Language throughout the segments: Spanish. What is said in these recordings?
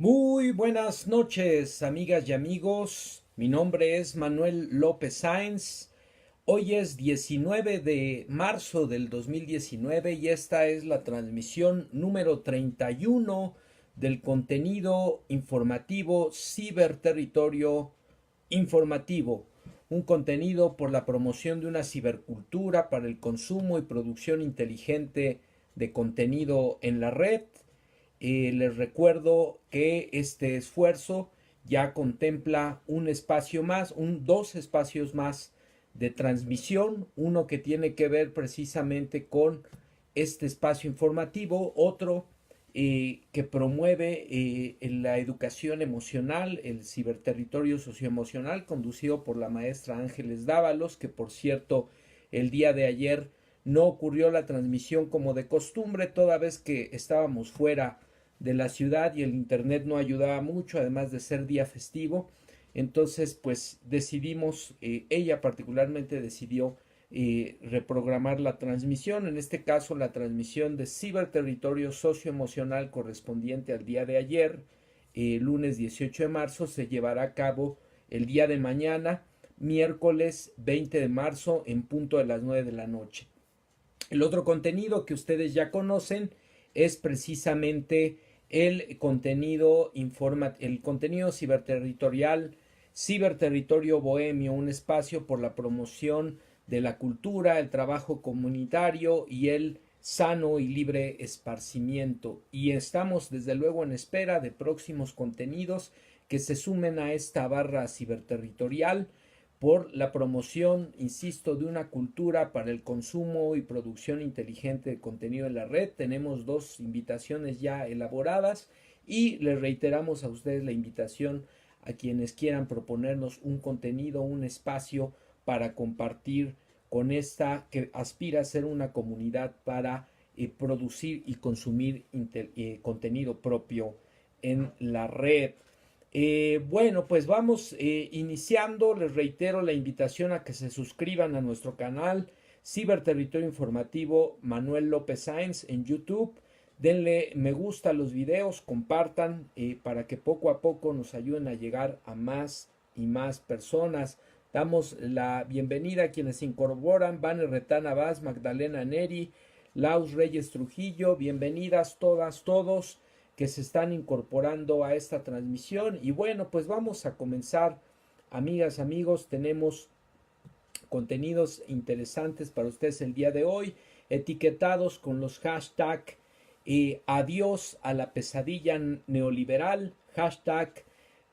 Muy buenas noches, amigas y amigos. Mi nombre es Manuel López Sáenz. Hoy es 19 de marzo del 2019 y esta es la transmisión número 31 del contenido informativo Ciberterritorio Informativo. Un contenido por la promoción de una cibercultura para el consumo y producción inteligente de contenido en la red. Les recuerdo que este esfuerzo ya contempla un espacio más, dos espacios más de transmisión, uno que tiene que ver precisamente con este espacio informativo, otro que promueve la educación emocional, el ciberterritorio socioemocional, conducido por la maestra Ángeles Dávalos, que por cierto el día de ayer no ocurrió la transmisión como de costumbre, toda vez que estábamos fuera de la ciudad y el internet no ayudaba mucho, además de ser día festivo. Entonces, pues decidimos, ella particularmente decidió reprogramar la transmisión, en este caso la transmisión de ciberterritorio socioemocional correspondiente al día de ayer, lunes 18 de marzo, se llevará a cabo el día de mañana, miércoles 20 de marzo, en punto de las 9 de la noche. El otro contenido que ustedes ya conocen es precisamente el contenido ciberterritorial, ciberterritorio bohemio, un espacio por la promoción de la cultura, el trabajo comunitario y el sano y libre esparcimiento. Y estamos desde luego en espera de próximos contenidos que se sumen a esta barra ciberterritorial por la promoción, insisto, de una cultura para el consumo y producción inteligente de contenido en la red. Tenemos dos invitaciones ya elaboradas y les reiteramos a ustedes la invitación a quienes quieran proponernos un contenido, un espacio para compartir con esta que aspira a ser una comunidad para producir y consumir contenido propio en la red. Bueno, pues vamos iniciando. Les reitero la invitación a que se suscriban a nuestro canal Ciberterritorio Informativo Manuel López Sáenz en YouTube. Denle me gusta a los videos, compartan para que poco a poco nos ayuden a llegar a más y más personas. Damos la bienvenida a quienes se incorporan: Vane Retana Vaz, Magdalena Neri, Laus Reyes Trujillo. Bienvenidas todas, todos que se están incorporando a esta transmisión. Y bueno, pues vamos a comenzar, amigas, amigos. Tenemos contenidos interesantes para ustedes el día de hoy, etiquetados con los hashtag adiós a la pesadilla neoliberal, hashtag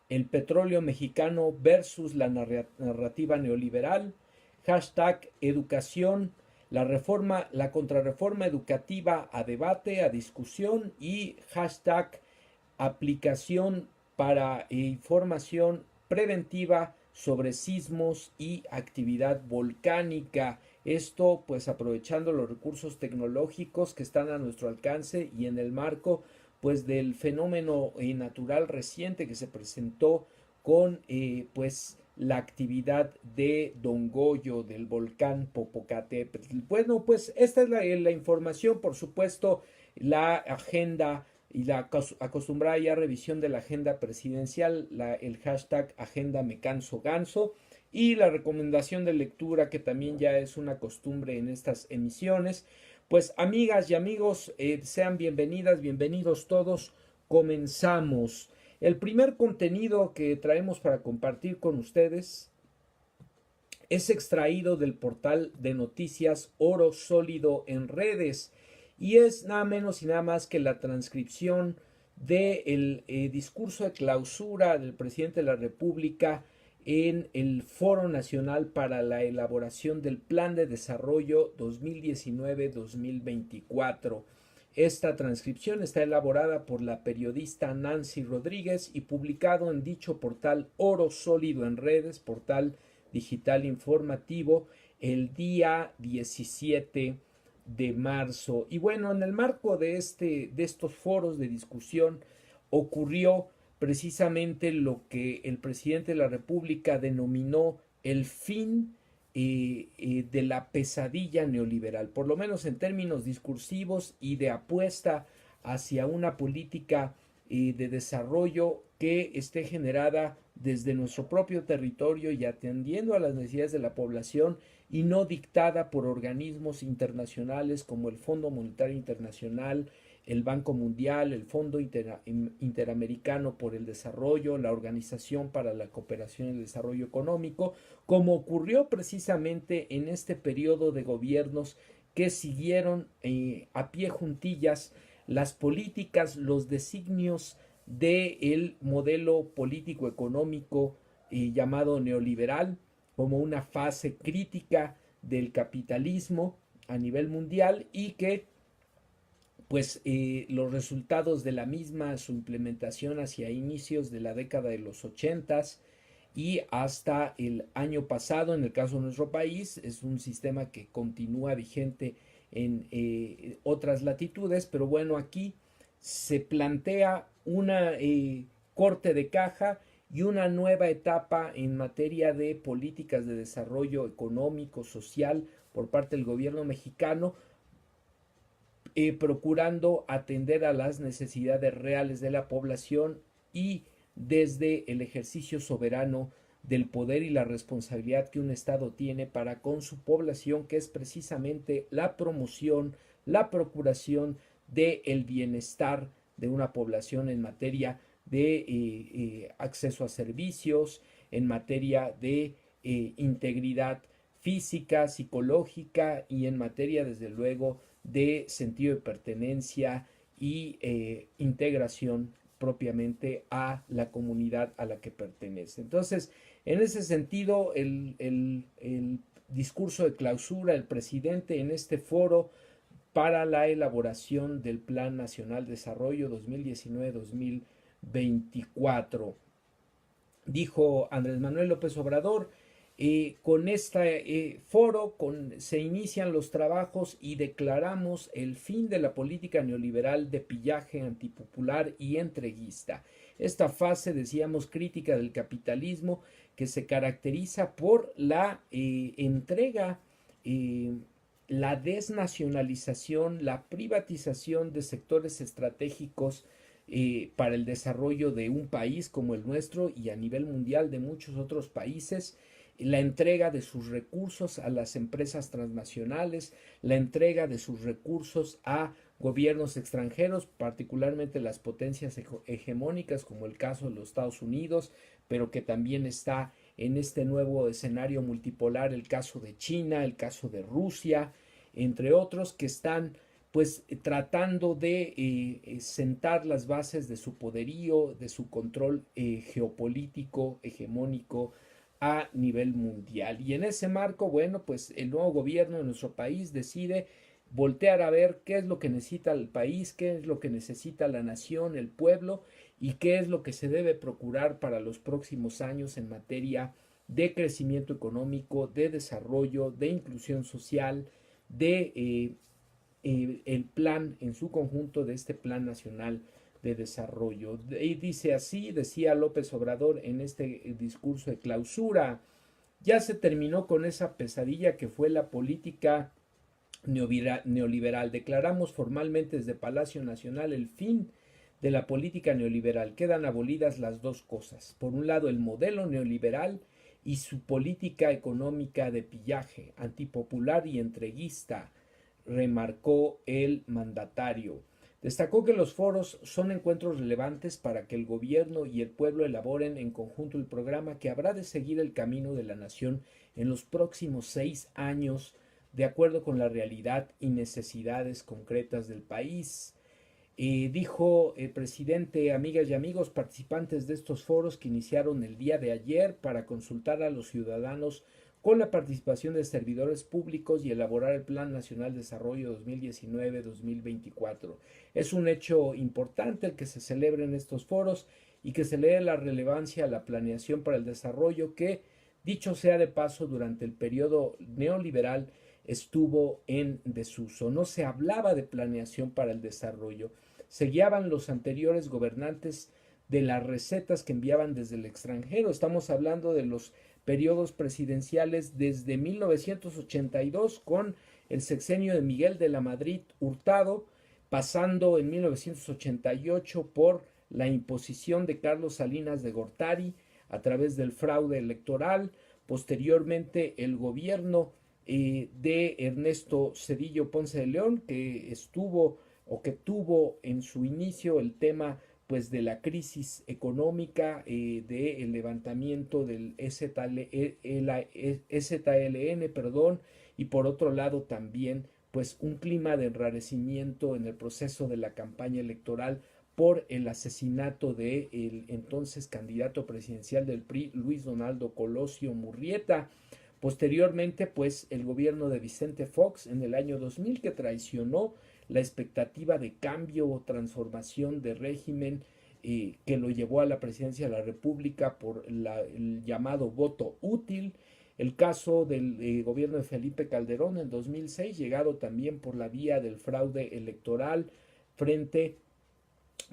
el petróleo mexicano versus la narrativa neoliberal, hashtag educación, la contrarreforma educativa a debate, a discusión, y hashtag aplicación para información preventiva sobre sismos y actividad volcánica. Esto pues aprovechando los recursos tecnológicos que están a nuestro alcance y en el marco pues del fenómeno natural reciente que se presentó con pues la actividad de Don Goyo del volcán Popocatépetl. Bueno, pues esta es la información, por supuesto, la agenda y la acostumbrada ya revisión de la agenda presidencial, el hashtag agenda me canso ganso, y la recomendación de lectura que también ya es una costumbre en estas emisiones. Pues amigas y amigos, sean bienvenidas, bienvenidos todos. Comenzamos. El primer contenido que traemos para compartir con ustedes es extraído del portal de noticias Oro Sólido en Redes y es nada menos y nada más que la transcripción del discurso de clausura del presidente de la República en el Foro Nacional para la elaboración del Plan de Desarrollo 2019-2024. Esta transcripción está elaborada por la periodista Nancy Rodríguez y publicado en dicho portal Oro Sólido en Redes, portal digital informativo, el día 17 de marzo. Y bueno, en el marco de estos foros de discusión ocurrió precisamente lo que el presidente de la República denominó el fin de la pesadilla neoliberal, por lo menos en términos discursivos y de apuesta hacia una política de desarrollo que esté generada desde nuestro propio territorio y atendiendo a las necesidades de la población y no dictada por organismos internacionales como el Fondo Monetario Internacional, el Banco Mundial, el Fondo Interamericano por el Desarrollo, la Organización para la Cooperación y el Desarrollo Económico, como ocurrió precisamente en este periodo de gobiernos que siguieron a pie juntillas las políticas, los designios del modelo político económico llamado neoliberal, como una fase crítica del capitalismo a nivel mundial, y que pues los resultados de la misma, su implementación hacia inicios de la década de los 80 y hasta el año pasado, en el caso de nuestro país, es un sistema que continúa vigente en otras latitudes, pero bueno, aquí se plantea una corte de caja y una nueva etapa en materia de políticas de desarrollo económico, social por parte del gobierno mexicano, procurando atender a las necesidades reales de la población y desde el ejercicio soberano del poder y la responsabilidad que un Estado tiene para con su población, que es precisamente la promoción, la procuración del bienestar de una población en materia de acceso a servicios, en materia de integridad física, psicológica y en materia, desde luego, de sentido de pertenencia y integración propiamente a la comunidad a la que pertenece. Entonces, en ese sentido, el discurso de clausura del presidente en este foro para la elaboración del Plan Nacional de Desarrollo 2019-2024. Dijo Andrés Manuel López Obrador, con este foro se inician los trabajos y declaramos el fin de la política neoliberal de pillaje antipopular y entreguista. Esta fase, decíamos, crítica del capitalismo, que se caracteriza por la entrega, la desnacionalización, la privatización de sectores estratégicos para el desarrollo de un país como el nuestro y a nivel mundial de muchos otros países, la entrega de sus recursos a las empresas transnacionales, la entrega de sus recursos a gobiernos extranjeros, particularmente las potencias hegemónicas como el caso de los Estados Unidos, pero que también está en este nuevo escenario multipolar el caso de China, el caso de Rusia, entre otros, que están pues tratando de sentar las bases de su poderío, de su control geopolítico, hegemónico a nivel mundial. Y en ese marco, bueno, pues el nuevo gobierno de nuestro país decide voltear a ver qué es lo que necesita el país, qué es lo que necesita la nación, el pueblo, y qué es lo que se debe procurar para los próximos años en materia de crecimiento económico, de desarrollo, de inclusión social, de el plan en su conjunto de este Plan Nacional de Desarrollo. Y dice así, decía López Obrador en este discurso de clausura: ya se terminó con esa pesadilla que fue la política neoliberal. Declaramos formalmente desde Palacio Nacional el fin de la política neoliberal. Quedan abolidas las dos cosas. Por un lado, el modelo neoliberal y su política económica de pillaje, antipopular y entreguista, remarcó el mandatario. Destacó que los foros son encuentros relevantes para que el gobierno y el pueblo elaboren en conjunto el programa que habrá de seguir el camino de la nación en los próximos 6 años, de acuerdo con la realidad y necesidades concretas del país. Dijo el presidente: amigas y amigos participantes de estos foros que iniciaron el día de ayer para consultar a los ciudadanos con la participación de servidores públicos y elaborar el Plan Nacional de Desarrollo 2019-2024. Es un hecho importante el que se celebren estos foros y que se le dé la relevancia a la planeación para el desarrollo que, dicho sea de paso, durante el periodo neoliberal estuvo en desuso. No se hablaba de planeación para el desarrollo. Se guiaban los anteriores gobernantes de las recetas que enviaban desde el extranjero. Estamos hablando de los periodos presidenciales desde 1982 con el sexenio de Miguel de la Madrid Hurtado, pasando en 1988 por la imposición de Carlos Salinas de Gortari a través del fraude electoral, posteriormente el gobierno de Ernesto Zedillo Ponce de León, que estuvo o que tuvo en su inicio el tema pues de la crisis económica, del levantamiento del EZLN, perdón, y por otro lado también pues un clima de enrarecimiento en el proceso de la campaña electoral por el asesinato de el entonces candidato presidencial del PRI, Luis Donaldo Colosio Murrieta. Posteriormente, pues el gobierno de Vicente Fox en el año 2000, que traicionó la expectativa de cambio o transformación de régimen, que lo llevó a la presidencia de la República por el llamado voto útil. El caso del gobierno de Felipe Calderón en 2006, llegado también por la vía del fraude electoral frente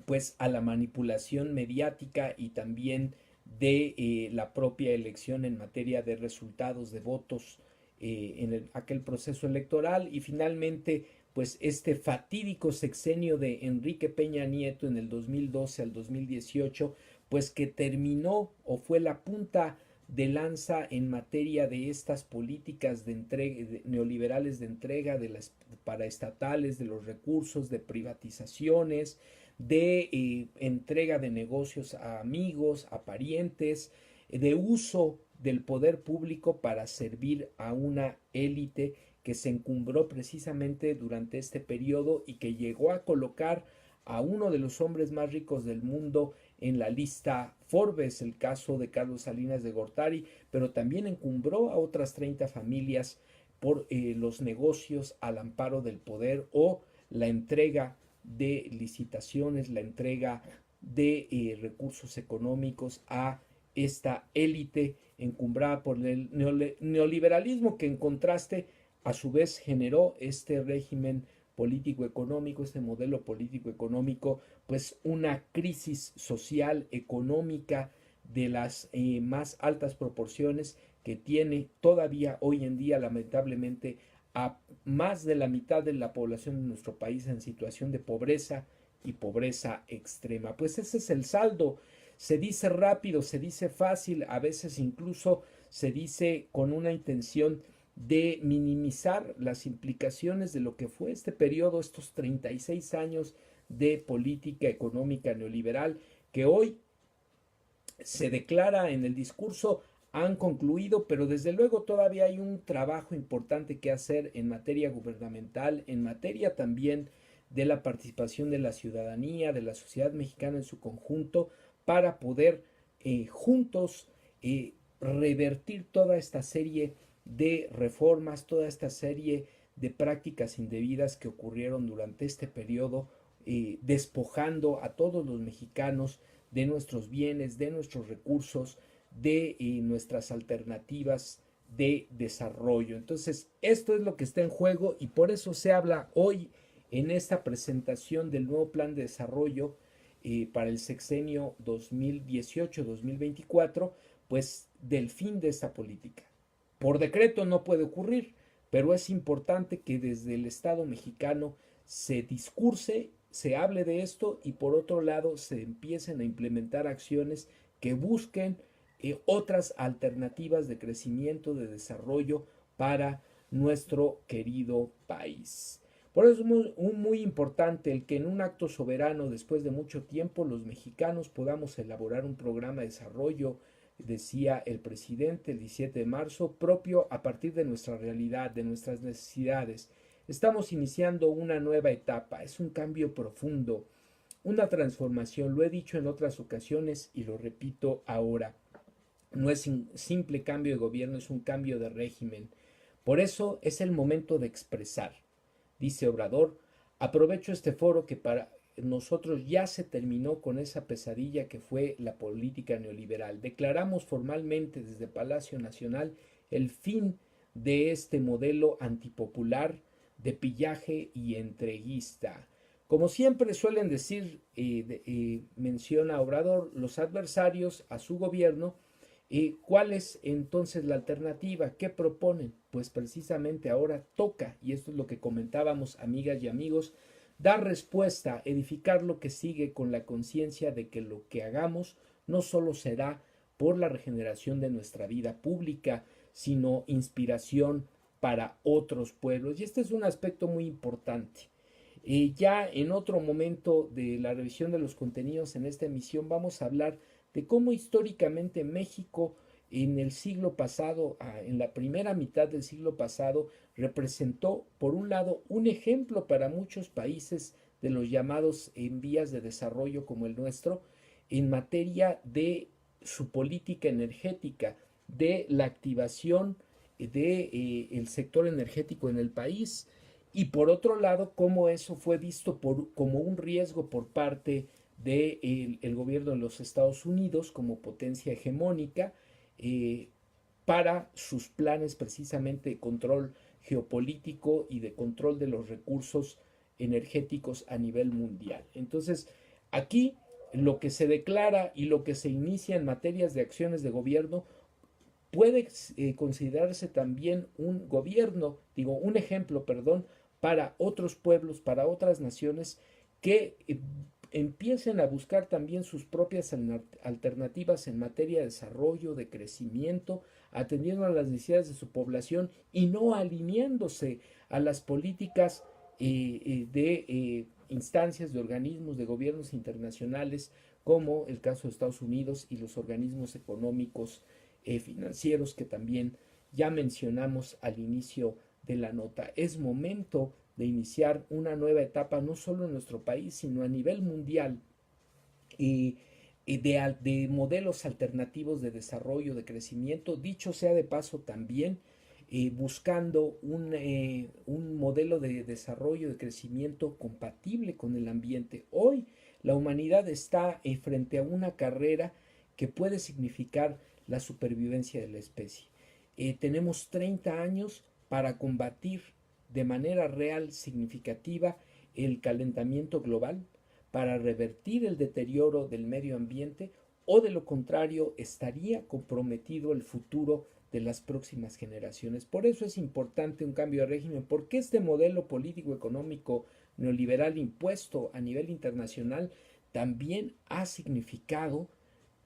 pues a la manipulación mediática y también de la propia elección en materia de resultados de votos en aquel proceso electoral, y finalmente pues este fatídico sexenio de Enrique Peña Nieto en el 2012 al 2018, pues que terminó o fue la punta de lanza en materia de estas políticas de entrega, neoliberales de entrega de las paraestatales, de los recursos, de privatizaciones, de entrega de negocios a amigos, a parientes, de uso del poder público para servir a una élite que se encumbró precisamente durante este periodo y que llegó a colocar a uno de los hombres más ricos del mundo en la lista Forbes, el caso de Carlos Salinas de Gortari, pero también encumbró a otras 30 familias por los negocios al amparo del poder o la entrega de licitaciones, la entrega de recursos económicos a esta élite encumbrada por el neoliberalismo, que en contraste a su vez generó este régimen político económico, este modelo político económico, pues una crisis social económica de las más altas proporciones, que tiene todavía hoy en día lamentablemente a más de la mitad de la población de nuestro país en situación de pobreza y pobreza extrema. Pues ese es el saldo. Se dice rápido, se dice fácil, a veces incluso se dice con una intención de minimizar las implicaciones de lo que fue este periodo, estos 36 años de política económica neoliberal, que hoy se declara en el discurso han concluido, pero desde luego todavía hay un trabajo importante que hacer en materia gubernamental, en materia también de la participación de la ciudadanía, de la sociedad mexicana en su conjunto, para poder juntos revertir toda esta serie de reformas, toda esta serie de prácticas indebidas que ocurrieron durante este periodo, despojando a todos los mexicanos de nuestros bienes, de nuestros recursos, de nuestras alternativas de desarrollo. Entonces, esto es lo que está en juego, y por eso se habla hoy en esta presentación del nuevo plan de desarrollo para el sexenio 2018-2024, pues del fin de esta política. Por decreto no puede ocurrir, pero es importante que desde el Estado mexicano se discurse, se hable de esto, y por otro lado se empiecen a implementar acciones que busquen otras alternativas de crecimiento, de desarrollo para nuestro querido país. Por eso es muy importante el que en un acto soberano, después de mucho tiempo, los mexicanos podamos elaborar un programa de desarrollo, decía el presidente el 17 de marzo, propio a partir de nuestra realidad, de nuestras necesidades. Estamos iniciando una nueva etapa, es un cambio profundo, una transformación, lo he dicho en otras ocasiones y lo repito ahora. No es simple cambio de gobierno, es un cambio de régimen. Por eso es el momento de expresar. Dice Obrador, aprovecho este foro que para nosotros ya se terminó con esa pesadilla que fue la política neoliberal. Declaramos formalmente desde Palacio Nacional el fin de este modelo antipopular de pillaje y entreguista. Como siempre suelen decir, menciona Obrador, los adversarios a su gobierno, ¿cuál es entonces la alternativa? ¿Qué proponen? Pues precisamente ahora toca, y esto es lo que comentábamos, amigas y amigos, dar respuesta, edificar lo que sigue con la conciencia de que lo que hagamos no solo será por la regeneración de nuestra vida pública, sino inspiración para otros pueblos. Y este es un aspecto muy importante. Ya en otro momento de la revisión de los contenidos en esta emisión vamos a hablar de cómo históricamente México en el siglo pasado, en la primera mitad del siglo pasado, representó, por un lado, un ejemplo para muchos países de los llamados en vías de desarrollo como el nuestro, en materia de su política energética, de la activación del sector energético en el país, y por otro lado, cómo eso fue visto como un riesgo por parte del gobierno de los Estados Unidos como potencia hegemónica, eh, para sus planes precisamente de control geopolítico y de control de los recursos energéticos a nivel mundial. Entonces, aquí lo que se declara y lo que se inicia en materias de acciones de gobierno puede considerarse también un gobierno, digo, un ejemplo, perdón, para otros pueblos, para otras naciones que empiecen a buscar también sus propias alternativas en materia de desarrollo, de crecimiento, atendiendo a las necesidades de su población y no alineándose a las políticas de instancias, de organismos, de gobiernos internacionales, como el caso de Estados Unidos y los organismos económicos financieros que también ya mencionamos al inicio de la nota. Es momento de iniciar una nueva etapa no solo en nuestro país, sino a nivel mundial, de modelos alternativos de desarrollo, de crecimiento, dicho sea de paso también, buscando un modelo de desarrollo, de crecimiento compatible con el ambiente. Hoy la humanidad está frente a una carrera que puede significar la supervivencia de la especie. Tenemos 30 años para combatir de manera real, significativa, el calentamiento global, para revertir el deterioro del medio ambiente, o de lo contrario estaría comprometido el futuro de las próximas generaciones. Por eso es importante un cambio de régimen, porque este modelo político económico neoliberal impuesto a nivel internacional también ha significado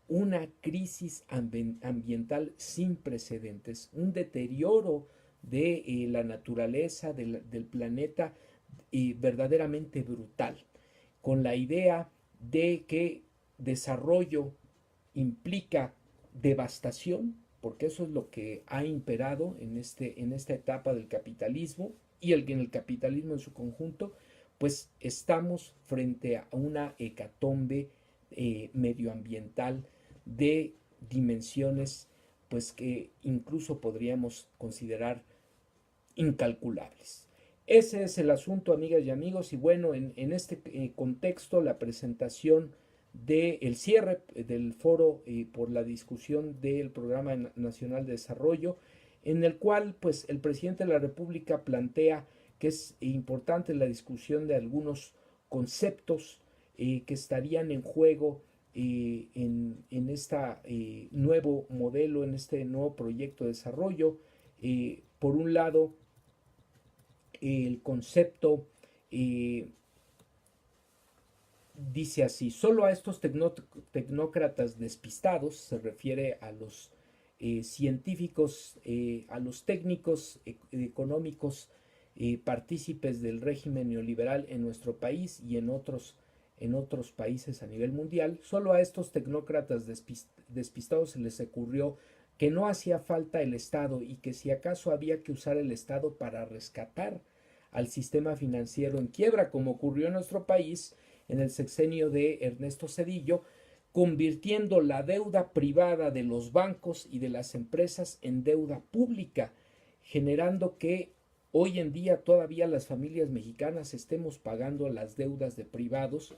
una crisis ambiental sin precedentes, un deterioro de la naturaleza del planeta verdaderamente brutal, con la idea de que desarrollo implica devastación, porque eso es lo que ha imperado en esta etapa del capitalismo y en el capitalismo en su conjunto, pues estamos frente a una hecatombe medioambiental de dimensiones pues que incluso podríamos considerar incalculables. Ese es el asunto, amigas y amigos, y bueno, en este contexto la presentación del cierre del foro por la discusión del Programa Nacional de Desarrollo, en el cual pues el presidente de la República plantea que es importante la discusión de algunos conceptos que estarían en juego en este nuevo modelo, en este nuevo proyecto de desarrollo. Por un lado, el concepto dice así: solo a estos tecnócratas despistados, se refiere a los científicos, a los técnicos económicos partícipes del régimen neoliberal en nuestro país y en otros países a nivel mundial. Solo a estos tecnócratas despistados se les ocurrió que no hacía falta el Estado y que si acaso había que usar el Estado para rescatar al sistema financiero en quiebra, como ocurrió en nuestro país en el sexenio de Ernesto Zedillo, convirtiendo la deuda privada de los bancos y de las empresas en deuda pública, generando que hoy en día todavía las familias mexicanas estemos pagando las deudas de privados,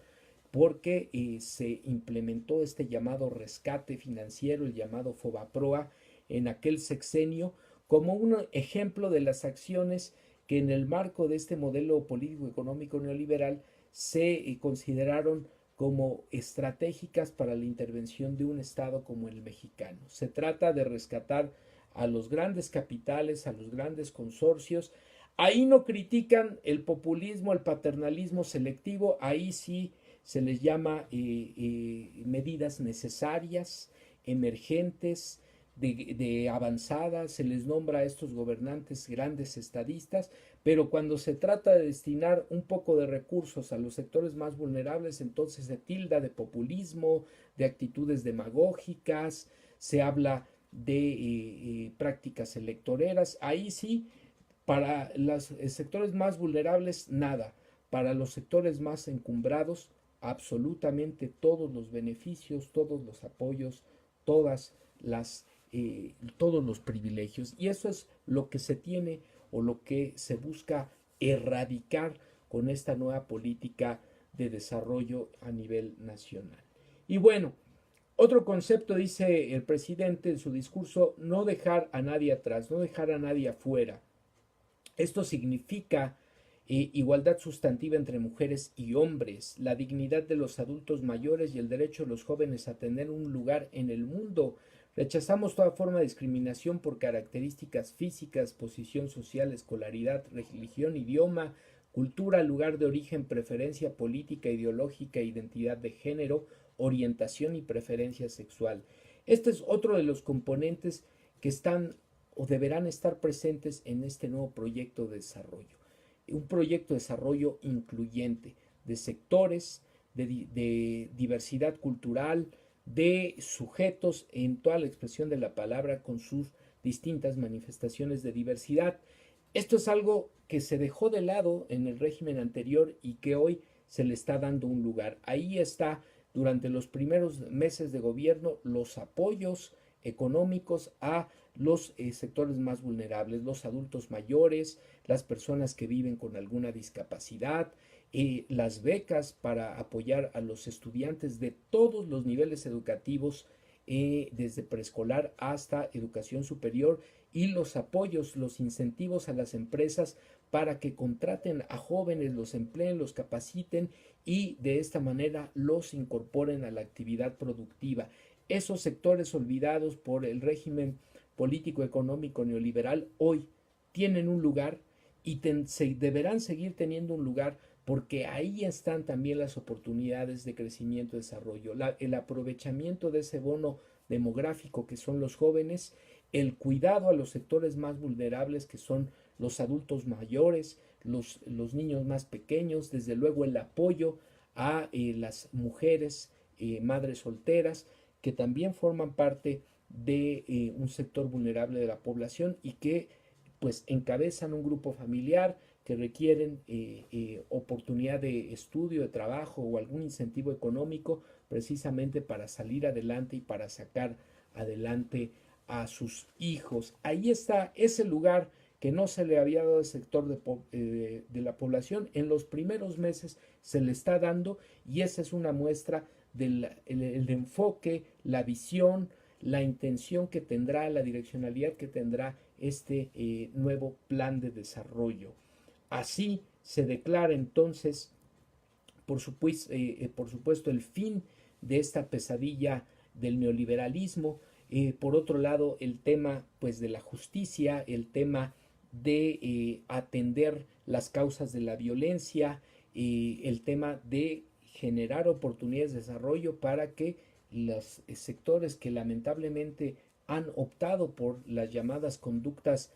porque se implementó este llamado rescate financiero, el llamado Fobaproa, en aquel sexenio, como un ejemplo de las acciones que en el marco de este modelo político económico neoliberal se consideraron como estratégicas para la intervención de un Estado como el mexicano. Se trata de rescatar a los grandes capitales, a los grandes consorcios, Ahí no critican el populismo, el paternalismo selectivo, ahí sí se les llama medidas necesarias, emergentes, de avanzada, se les nombra a estos gobernantes grandes estadistas, pero cuando se trata de destinar un poco de recursos a los sectores más vulnerables, entonces se tilda de populismo, de actitudes demagógicas, se habla de prácticas electoreras, ahí sí para los sectores más vulnerables, nada. Para los sectores más encumbrados, absolutamente todos los beneficios, todos los apoyos, todas todos los privilegios. Y eso es lo que se tiene o lo que se busca erradicar con esta nueva política de desarrollo a nivel nacional. Y bueno, otro concepto, dice el presidente en su discurso, no dejar a nadie atrás, no dejar a nadie afuera. Esto significa igualdad sustantiva entre mujeres y hombres, la dignidad de los adultos mayores y el derecho de los jóvenes a tener un lugar en el mundo. Rechazamos toda forma de discriminación por características físicas, posición social, escolaridad, religión, idioma, cultura, lugar de origen, preferencia política, ideológica, identidad de género, orientación y preferencia sexual. Este es otro de los componentes que están o deberán estar presentes en este nuevo proyecto de desarrollo. Un proyecto de desarrollo incluyente de sectores, de diversidad cultural, de sujetos en toda la expresión de la palabra con sus distintas manifestaciones de diversidad. Esto es algo que se dejó de lado en el régimen anterior y que hoy se le está dando un lugar. Ahí está, durante los primeros meses de gobierno, los apoyos económicos a los sectores más vulnerables, los adultos mayores, las personas que viven con alguna discapacidad, las becas para apoyar a los estudiantes de todos los niveles educativos, desde preescolar hasta educación superior, y los apoyos, los incentivos a las empresas para que contraten a jóvenes, los empleen, los capaciten y de esta manera los incorporen a la actividad productiva. Esos sectores olvidados por el régimen político económico neoliberal hoy tienen un lugar y deberán seguir teniendo un lugar, porque ahí están también las oportunidades de crecimiento y desarrollo, el aprovechamiento de ese bono demográfico que son los jóvenes, el cuidado a los sectores más vulnerables que son los adultos mayores, los niños más pequeños, desde luego el apoyo a las mujeres, madres solteras, que también forman parte de un sector vulnerable de la población y que pues encabezan un grupo familiar, que requieren oportunidad de estudio, de trabajo o algún incentivo económico precisamente para salir adelante y para sacar adelante a sus hijos. Ahí está ese lugar que no se le había dado al sector de la población. En los primeros meses se le está dando, y esa es una muestra del el enfoque, la visión, la intención que tendrá, la direccionalidad que tendrá este nuevo plan de desarrollo. Así se declara entonces, por supuesto, el fin de esta pesadilla del neoliberalismo. Por otro lado, el tema pues de la justicia, el tema de atender las causas de la violencia, el tema de generar oportunidades de desarrollo para que los sectores que lamentablemente han optado por las llamadas conductas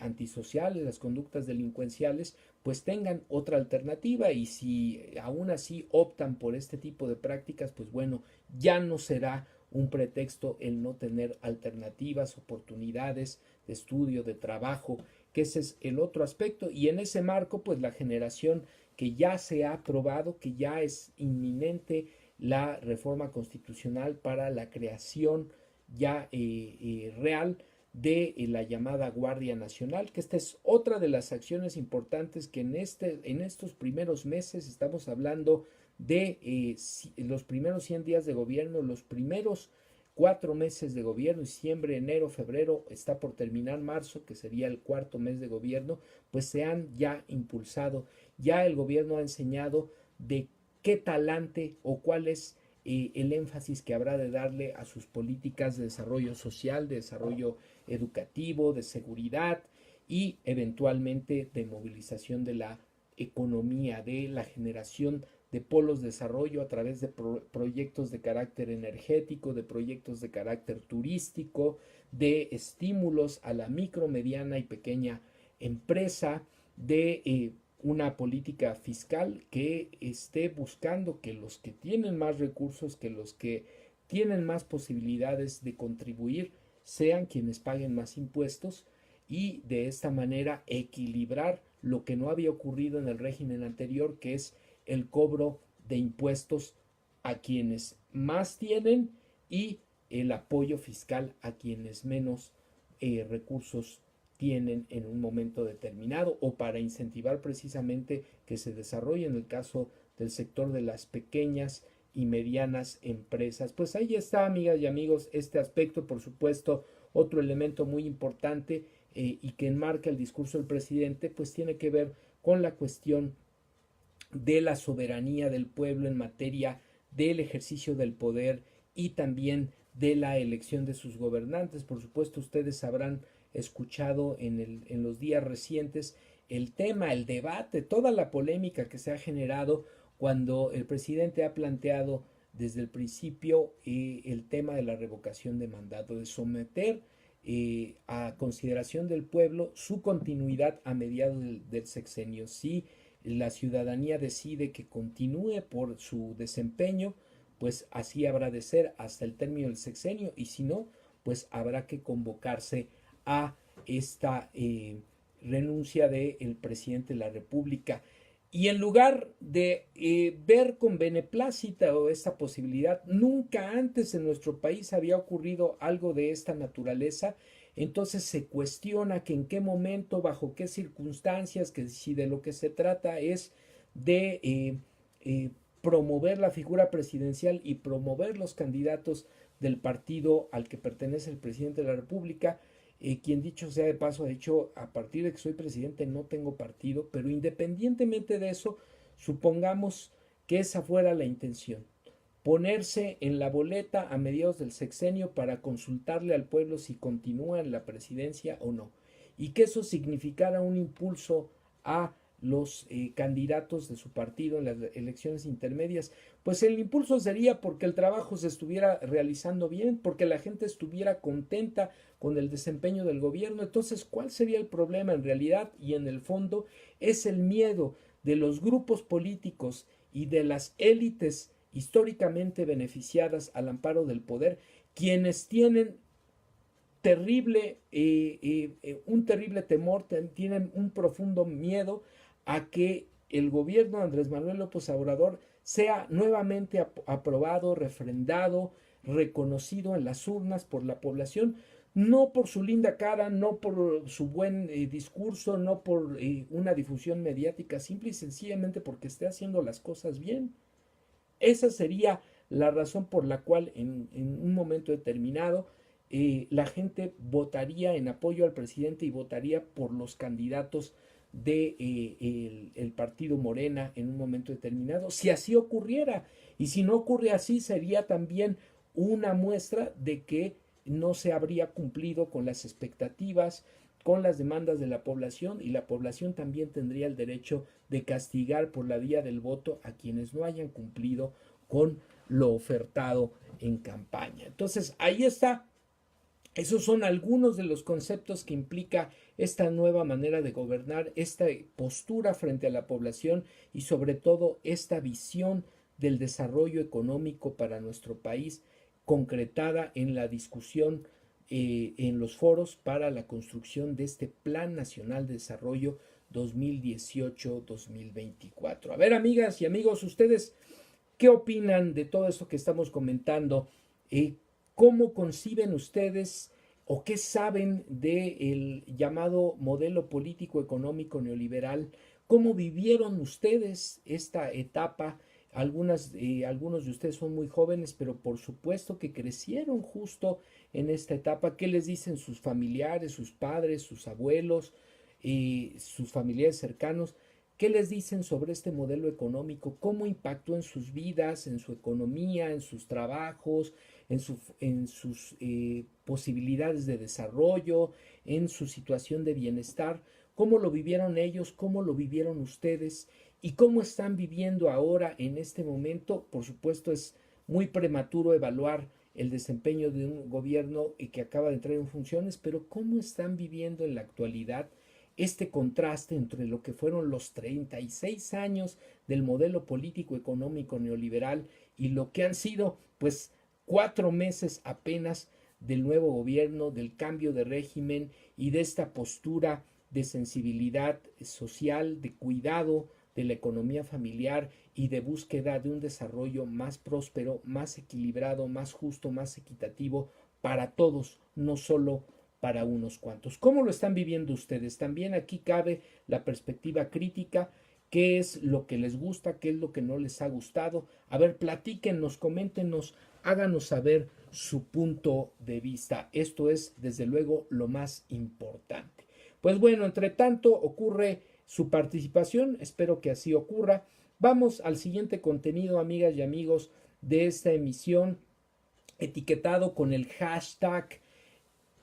antisociales, las conductas delincuenciales, pues tengan otra alternativa, y si aún así optan por este tipo de prácticas, pues bueno, ya no será un pretexto el no tener alternativas, oportunidades de estudio, de trabajo, que ese es el otro aspecto. Y en ese marco, pues la generación que ya se ha aprobado, que ya es inminente la reforma constitucional para la creación ya real de la llamada Guardia Nacional, que esta es otra de las acciones importantes que en estos primeros meses, estamos hablando de los primeros 100 días de gobierno, los primeros 4 meses de gobierno, diciembre, enero, febrero, está por terminar marzo, que sería el cuarto mes de gobierno, pues se han ya impulsado, ya el gobierno ha enseñado de qué talante o cuál es el énfasis que habrá de darle a sus políticas de desarrollo social, de desarrollo educativo, de seguridad, y eventualmente de movilización de la economía, de la generación de polos de desarrollo a través de proyectos de carácter energético, de proyectos de carácter turístico, de estímulos a la micro, mediana y pequeña empresa, de una política fiscal que esté buscando que los que tienen más recursos, que los que tienen más posibilidades de contribuir, sean quienes paguen más impuestos y de esta manera equilibrar lo que no había ocurrido en el régimen anterior, que es el cobro de impuestos a quienes más tienen y el apoyo fiscal a quienes menos recursos tienen en un momento determinado, o para incentivar precisamente que se desarrolle en el caso del sector de las pequeñas y medianas empresas. Pues ahí está, amigas y amigos, este aspecto, por supuesto, otro elemento muy importante y que enmarca el discurso del presidente, pues tiene que ver con la cuestión de la soberanía del pueblo en materia del ejercicio del poder y también de la elección de sus gobernantes. Por supuesto, ustedes habrán escuchado en los días recientes el tema, el debate, toda la polémica que se ha generado cuando el presidente ha planteado desde el principio el tema de la revocación de mandato, de someter a consideración del pueblo su continuidad a mediados del sexenio. Si la ciudadanía decide que continúe por su desempeño, pues así habrá de ser hasta el término del sexenio, y si no, pues habrá que convocarse a esta renuncia del presidente de la República. Y en lugar de ver con beneplácito esta posibilidad, nunca antes en nuestro país había ocurrido algo de esta naturaleza. Entonces se cuestiona que en qué momento, bajo qué circunstancias, que si de lo que se trata es de promover la figura presidencial y promover los candidatos del partido al que pertenece el presidente de la República, quien dicho sea de paso ha dicho: a partir de que soy presidente no tengo partido, pero independientemente de eso, supongamos que esa fuera la intención, ponerse en la boleta a mediados del sexenio para consultarle al pueblo si continúa en la presidencia o no, y que eso significara un impulso a los candidatos de su partido en las elecciones intermedias. Pues el impulso sería porque el trabajo se estuviera realizando bien, porque la gente estuviera contenta con el desempeño del gobierno. Entonces, ¿cuál sería el problema en realidad? Y en el fondo es el miedo de los grupos políticos y de las élites históricamente beneficiadas al amparo del poder, quienes tienen un terrible temor, tienen un profundo miedo a que el gobierno de Andrés Manuel López Obrador sea nuevamente aprobado, refrendado, reconocido en las urnas por la población, no por su linda cara, no por su buen discurso, no por una difusión mediática, simple y sencillamente porque esté haciendo las cosas bien. Esa sería la razón por la cual en un momento determinado la gente votaría en apoyo al presidente y votaría por los candidatos de el partido Morena en un momento determinado, si así ocurriera. Y si no ocurre así, sería también una muestra de que no se habría cumplido con las expectativas, con las demandas de la población, y la población también tendría el derecho de castigar por la vía del voto a quienes no hayan cumplido con lo ofertado en campaña. Entonces, ahí está. Esos son algunos de los conceptos que implica esta nueva manera de gobernar, esta postura frente a la población y sobre todo esta visión del desarrollo económico para nuestro país, concretada en la discusión en los foros para la construcción de este Plan Nacional de Desarrollo 2018-2024. A ver, amigas y amigos, ustedes, ¿qué opinan de todo esto que estamos comentando? ¿Cómo conciben ustedes o qué saben del llamado modelo político económico neoliberal? ¿Cómo vivieron ustedes esta etapa? Algunos de ustedes son muy jóvenes, pero por supuesto que crecieron justo en esta etapa. ¿Qué les dicen sus familiares, sus padres, sus abuelos, sus familiares cercanos? ¿Qué les dicen sobre este modelo económico? ¿Cómo impactó en sus vidas, en su economía, en sus trabajos, en sus posibilidades de desarrollo, en su situación de bienestar? ¿Cómo lo vivieron ellos? ¿Cómo lo vivieron ustedes? ¿Y cómo están viviendo ahora en este momento? Por supuesto, es muy prematuro evaluar el desempeño de un gobierno que acaba de entrar en funciones, pero ¿cómo están viviendo en la actualidad este contraste entre lo que fueron los 36 años del modelo político económico neoliberal y lo que han sido pues 4 meses apenas del nuevo gobierno, del cambio de régimen y de esta postura de sensibilidad social, de cuidado de la economía familiar y de búsqueda de un desarrollo más próspero, más equilibrado, más justo, más equitativo para todos, no solo para unos cuantos. ¿Cómo lo están viviendo ustedes? También aquí cabe la perspectiva crítica, qué es lo que les gusta, qué es lo que no les ha gustado. A ver, platíquenos, coméntenos, háganos saber su punto de vista. Esto es, desde luego, lo más importante. Pues bueno, entre tanto ocurre su participación, espero que así ocurra. Vamos al siguiente contenido, amigas y amigos, de esta emisión, etiquetado con el hashtag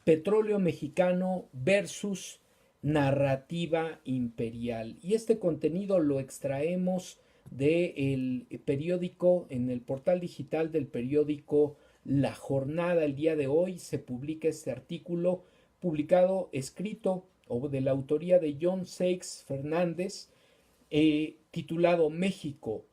Petróleo Mexicano versus Narrativa Imperial. Y este contenido lo extraemos del periódico, en el portal digital del periódico La Jornada. El día de hoy se publica este artículo publicado, escrito o de la autoría de John Seix Fernández, titulado México,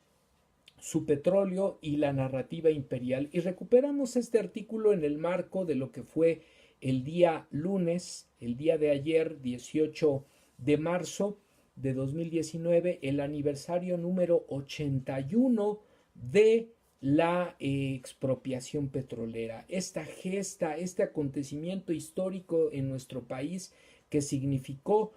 su petróleo y la narrativa imperial. Y recuperamos este artículo en el marco de lo que fue el día lunes, el día de ayer, 18 de marzo de 2019, el aniversario número 81 de la expropiación petrolera. Esta gesta, este acontecimiento histórico en nuestro país que significó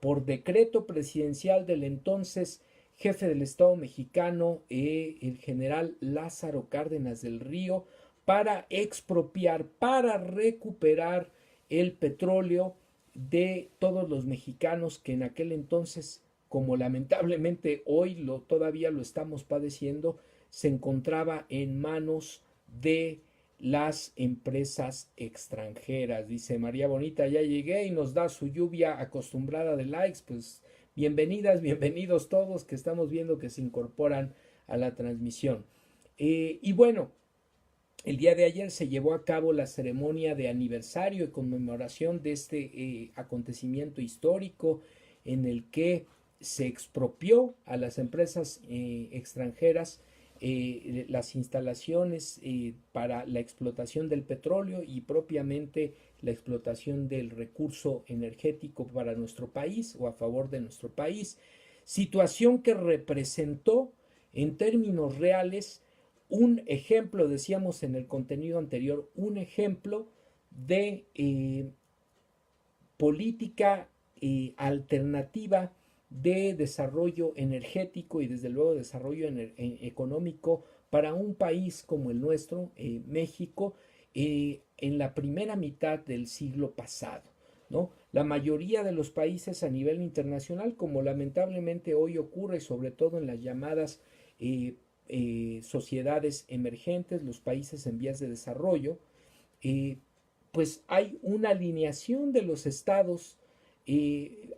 por decreto presidencial del entonces jefe del Estado mexicano, el general Lázaro Cárdenas del Río, para expropiar, para recuperar el petróleo de todos los mexicanos que en aquel entonces, como lamentablemente hoy todavía lo estamos padeciendo, se encontraba en manos de las empresas extranjeras. Dice María Bonita, ya llegué, y nos da su lluvia acostumbrada de likes. Pues bienvenidas, bienvenidos todos que estamos viendo que se incorporan a la transmisión. Y bueno, el día de ayer se llevó a cabo la ceremonia de aniversario y conmemoración de este acontecimiento histórico en el que se expropió a las empresas extranjeras las instalaciones para la explotación del petróleo y propiamente la explotación del recurso energético para nuestro país o a favor de nuestro país, situación que representó en términos reales un ejemplo, decíamos en el contenido anterior, un ejemplo de política alternativa de desarrollo energético y desde luego desarrollo económico para un país como el nuestro, México, en la primera mitad del siglo pasado, ¿no? La mayoría de los países a nivel internacional, como lamentablemente hoy ocurre, sobre todo en las llamadas sociedades emergentes, los países en vías de desarrollo, pues hay una alineación de los estados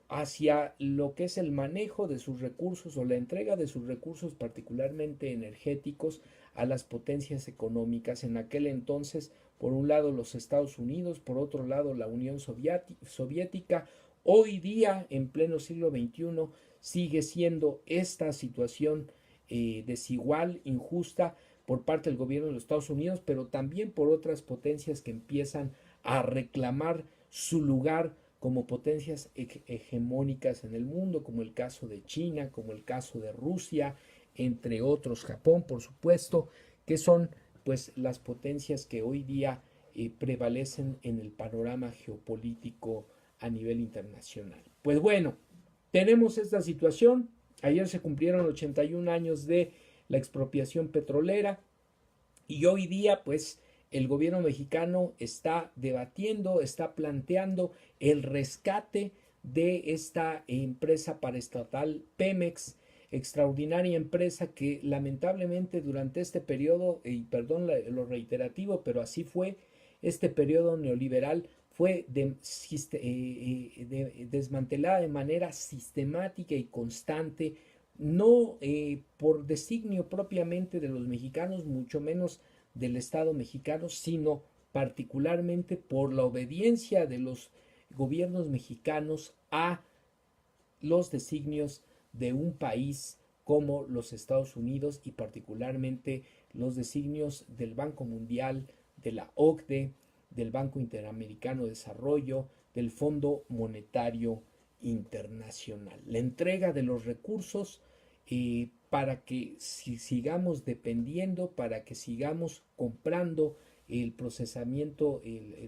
hacia lo que es el manejo de sus recursos o la entrega de sus recursos, particularmente energéticos, a las potencias económicas. En aquel entonces, por un lado los Estados Unidos, por otro lado la Unión Soviética. Hoy día, en pleno siglo XXI, sigue siendo esta situación desigual, injusta por parte del gobierno de los Estados Unidos, pero también por otras potencias que empiezan a reclamar su lugar como potencias hegemónicas en el mundo, como el caso de China, como el caso de Rusia, entre otros, Japón, por supuesto, que son pues las potencias que hoy día prevalecen en el panorama geopolítico a nivel internacional. Pues bueno, tenemos esta situación. Ayer se cumplieron 81 años de la expropiación petrolera y hoy día pues el gobierno mexicano está debatiendo, está planteando el rescate de esta empresa paraestatal Pemex, extraordinaria empresa que lamentablemente durante este periodo, y perdón lo reiterativo, pero así fue, este periodo neoliberal fue desmantelada de manera sistemática y constante, no por designio propiamente de los mexicanos, mucho menos del Estado mexicano, sino particularmente por la obediencia de los gobiernos mexicanos a los designios de un país como los Estados Unidos y particularmente los designios del Banco Mundial, de la OCDE, del Banco Interamericano de Desarrollo, del Fondo Monetario Internacional. La entrega de los recursos para que sigamos dependiendo, para que sigamos comprando el procesamiento,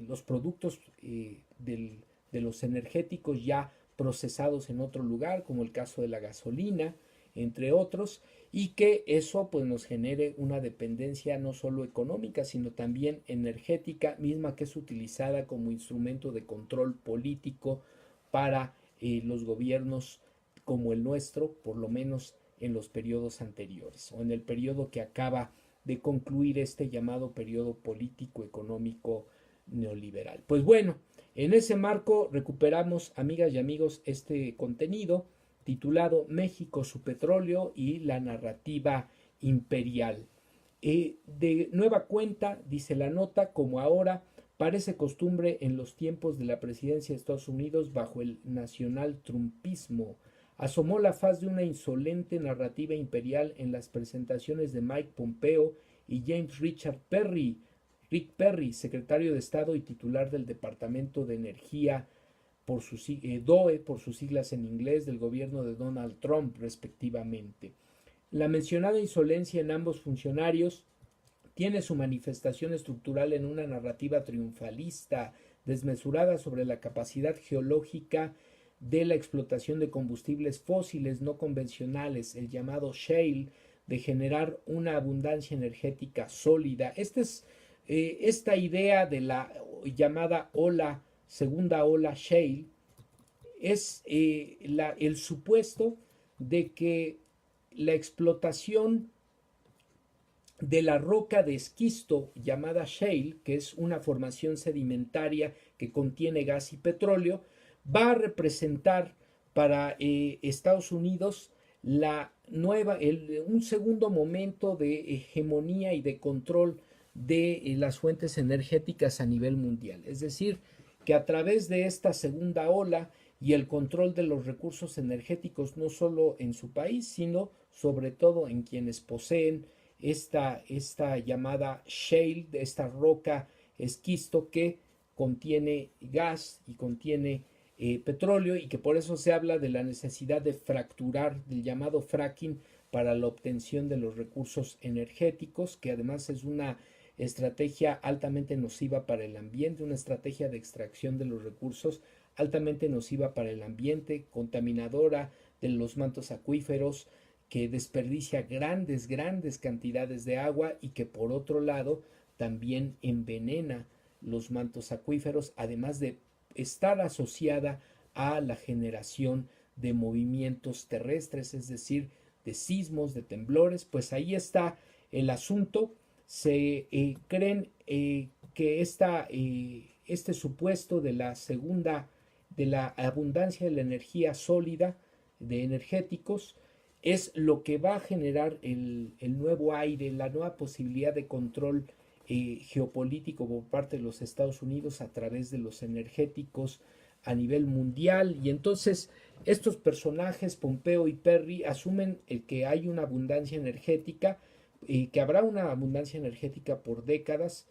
los productos de los energéticos ya procesados en otro lugar, como el caso de la gasolina, entre otros, y que eso pues nos genere una dependencia no solo económica, sino también energética, misma que es utilizada como instrumento de control político para los gobiernos como el nuestro, por lo menos en los periodos anteriores, o en el periodo que acaba de concluir este llamado periodo político económico neoliberal. Pues bueno, en ese marco recuperamos, amigas y amigos, este contenido titulado México, su petróleo y la narrativa imperial. De nueva cuenta, dice la nota, como ahora parece costumbre en los tiempos de la presidencia de Estados Unidos bajo el nacional trumpismo, asomó la faz de una insolente narrativa imperial en las presentaciones de Mike Pompeo y James Richard Perry, Rick Perry, secretario de Estado y titular del Departamento de Energía por DOE, por sus siglas en inglés, del gobierno de Donald Trump, respectivamente. La mencionada insolencia en ambos funcionarios tiene su manifestación estructural en una narrativa triunfalista, desmesurada sobre la capacidad geológica de la explotación de combustibles fósiles no convencionales, el llamado shale, de generar una abundancia energética sólida. Esta idea de la llamada segunda ola shale, es el supuesto de que la explotación de la roca de esquisto llamada shale, que es una formación sedimentaria que contiene gas y petróleo, va a representar para Estados Unidos un segundo momento de hegemonía y de control de las fuentes energéticas a nivel mundial. Es decir, que a través de esta segunda ola y el control de los recursos energéticos, no solo en su país, sino sobre todo en quienes poseen esta llamada shale, esta roca esquisto que contiene gas y contiene petróleo, y que por eso se habla de la necesidad de fracturar, del llamado fracking, para la obtención de los recursos energéticos, que además es una estrategia altamente nociva para el ambiente, una estrategia de extracción de los recursos altamente nociva para el ambiente, contaminadora de los mantos acuíferos, que desperdicia grandes cantidades de agua y que por otro lado también envenena los mantos acuíferos, además de estar asociada a la generación de movimientos terrestres, es decir, de sismos, de temblores. Pues ahí está el asunto. Se creen que este supuesto de la abundancia de la energía sólida, de energéticos, es lo que va a generar el nuevo aire, la nueva posibilidad de control geopolítico por parte de los Estados Unidos a través de los energéticos a nivel mundial. Y entonces estos personajes, Pompeo y Perry, asumen el que hay una abundancia energética, que habrá una abundancia energética por décadas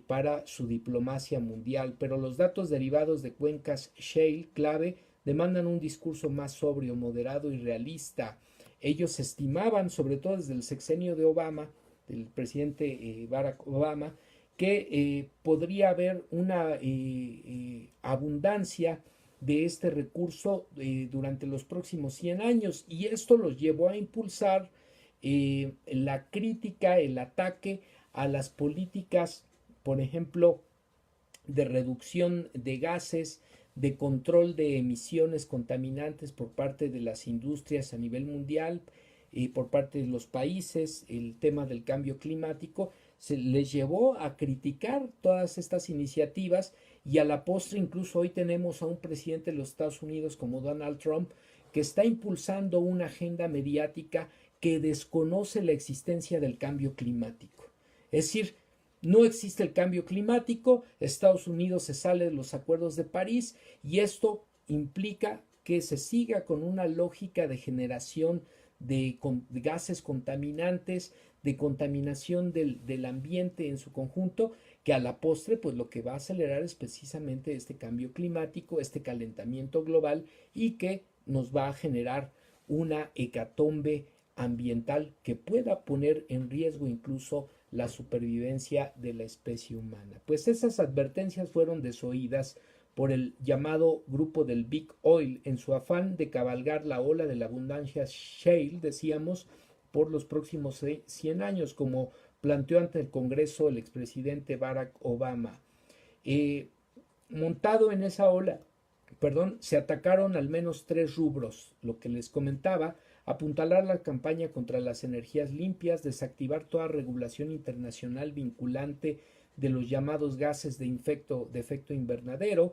para su diplomacia mundial, pero los datos derivados de cuencas shale clave demandan un discurso más sobrio, moderado y realista. Ellos estimaban, sobre todo desde el sexenio de Obama, del presidente Barack Obama, que podría haber una abundancia de este recurso durante los próximos 100 años, y esto los llevó a impulsar la crítica, el ataque a las políticas, por ejemplo, de reducción de gases de control de emisiones contaminantes por parte de las industrias a nivel mundial y por parte de los países, el tema del cambio climático, se les llevó a criticar todas estas iniciativas y a la postre incluso hoy tenemos a un presidente de los Estados Unidos como Donald Trump que está impulsando una agenda mediática que desconoce la existencia del cambio climático. Es decir, no existe el cambio climático, Estados Unidos se sale de los acuerdos de París y esto implica que se siga con una lógica de generación de gases contaminantes, de contaminación del ambiente en su conjunto, que a la postre pues lo que va a acelerar es precisamente este cambio climático, este calentamiento global y que nos va a generar una hecatombe ambiental que pueda poner en riesgo incluso la supervivencia de la especie humana. Pues esas advertencias fueron desoídas por el llamado grupo del Big Oil en su afán de cabalgar la ola de la abundancia shale, decíamos, por los próximos 100 años, como planteó ante el Congreso el expresidente Barack Obama. Montado en esa ola, se atacaron al menos 3 rubros, lo que les comentaba: apuntalar la campaña contra las energías limpias, desactivar toda regulación internacional vinculante de los llamados gases de efecto invernadero,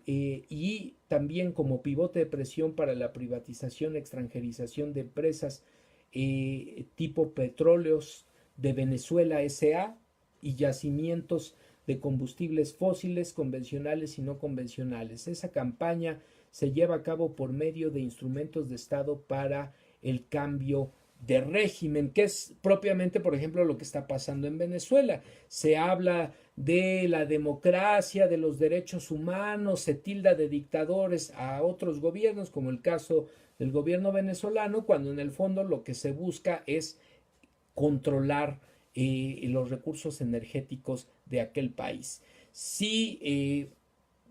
y también como pivote de presión para la privatización, extranjerización de empresas tipo Petróleos de Venezuela S.A. y yacimientos de combustibles fósiles convencionales y no convencionales. Esa campaña se lleva a cabo por medio de instrumentos de Estado para el cambio de régimen, que es propiamente, por ejemplo, lo que está pasando en Venezuela. Se habla de la democracia, de los derechos humanos, se tilda de dictadores a otros gobiernos, como el caso del gobierno venezolano, cuando en el fondo lo que se busca es controlar los recursos energéticos de aquel país. Si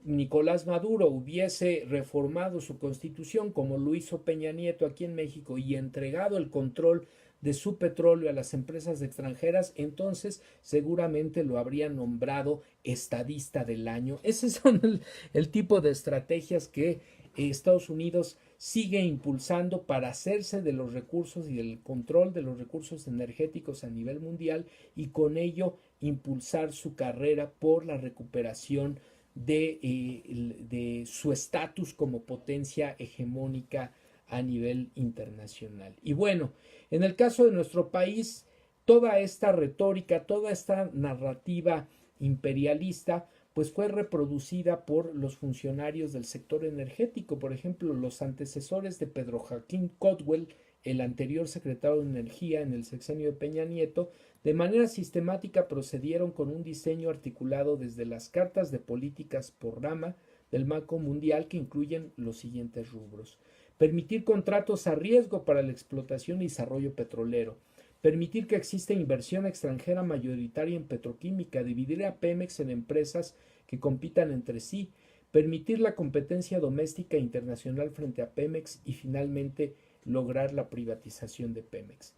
Nicolás Maduro hubiese reformado su constitución como lo hizo Peña Nieto aquí en México y entregado el control de su petróleo a las empresas extranjeras, entonces seguramente lo habrían nombrado estadista del año. Ese son el tipo de estrategias que Estados Unidos sigue impulsando para hacerse de los recursos y del control de los recursos energéticos a nivel mundial y con ello impulsar su carrera por la recuperación de su estatus como potencia hegemónica a nivel internacional. Y bueno, en el caso de nuestro país, toda esta retórica, toda esta narrativa imperialista, pues fue reproducida por los funcionarios del sector energético. Por ejemplo, los antecesores de Pedro Joaquín Caldwell, el anterior secretario de Energía en el sexenio de Peña Nieto, de manera sistemática procedieron con un diseño articulado desde las cartas de políticas por rama del Banco Mundial que incluyen los siguientes rubros: permitir contratos a riesgo para la explotación y desarrollo petrolero, permitir que exista inversión extranjera mayoritaria en petroquímica, dividir a Pemex en empresas que compitan entre sí, permitir la competencia doméstica e internacional frente a Pemex y finalmente lograr la privatización de Pemex.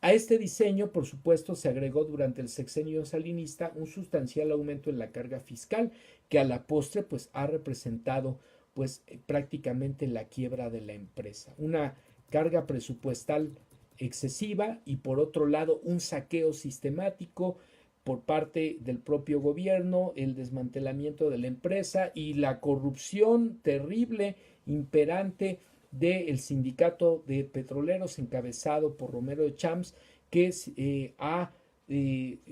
A este diseño, por supuesto, se agregó durante el sexenio salinista un sustancial aumento en la carga fiscal que a la postre pues ha representado prácticamente la quiebra de la empresa. Una carga presupuestal excesiva y por otro lado un saqueo sistemático por parte del propio gobierno, el desmantelamiento de la empresa y la corrupción terrible imperante del sindicato de petroleros encabezado por Romero de Champs, que ha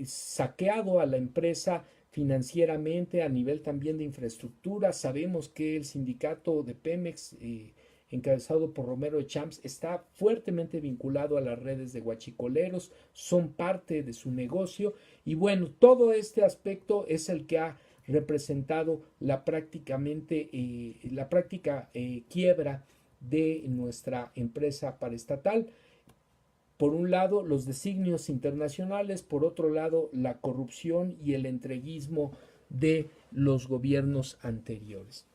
saqueado a la empresa financieramente a nivel también de infraestructura. Sabemos que el sindicato de Pemex, encabezado por Romero de Champs, está fuertemente vinculado a las redes de huachicoleros, son parte de su negocio y bueno, todo este aspecto es el que ha representado la práctica quiebra de nuestra empresa paraestatal. Por un lado, los designios internacionales, por otro lado, la corrupción y el entreguismo de los gobiernos anteriores.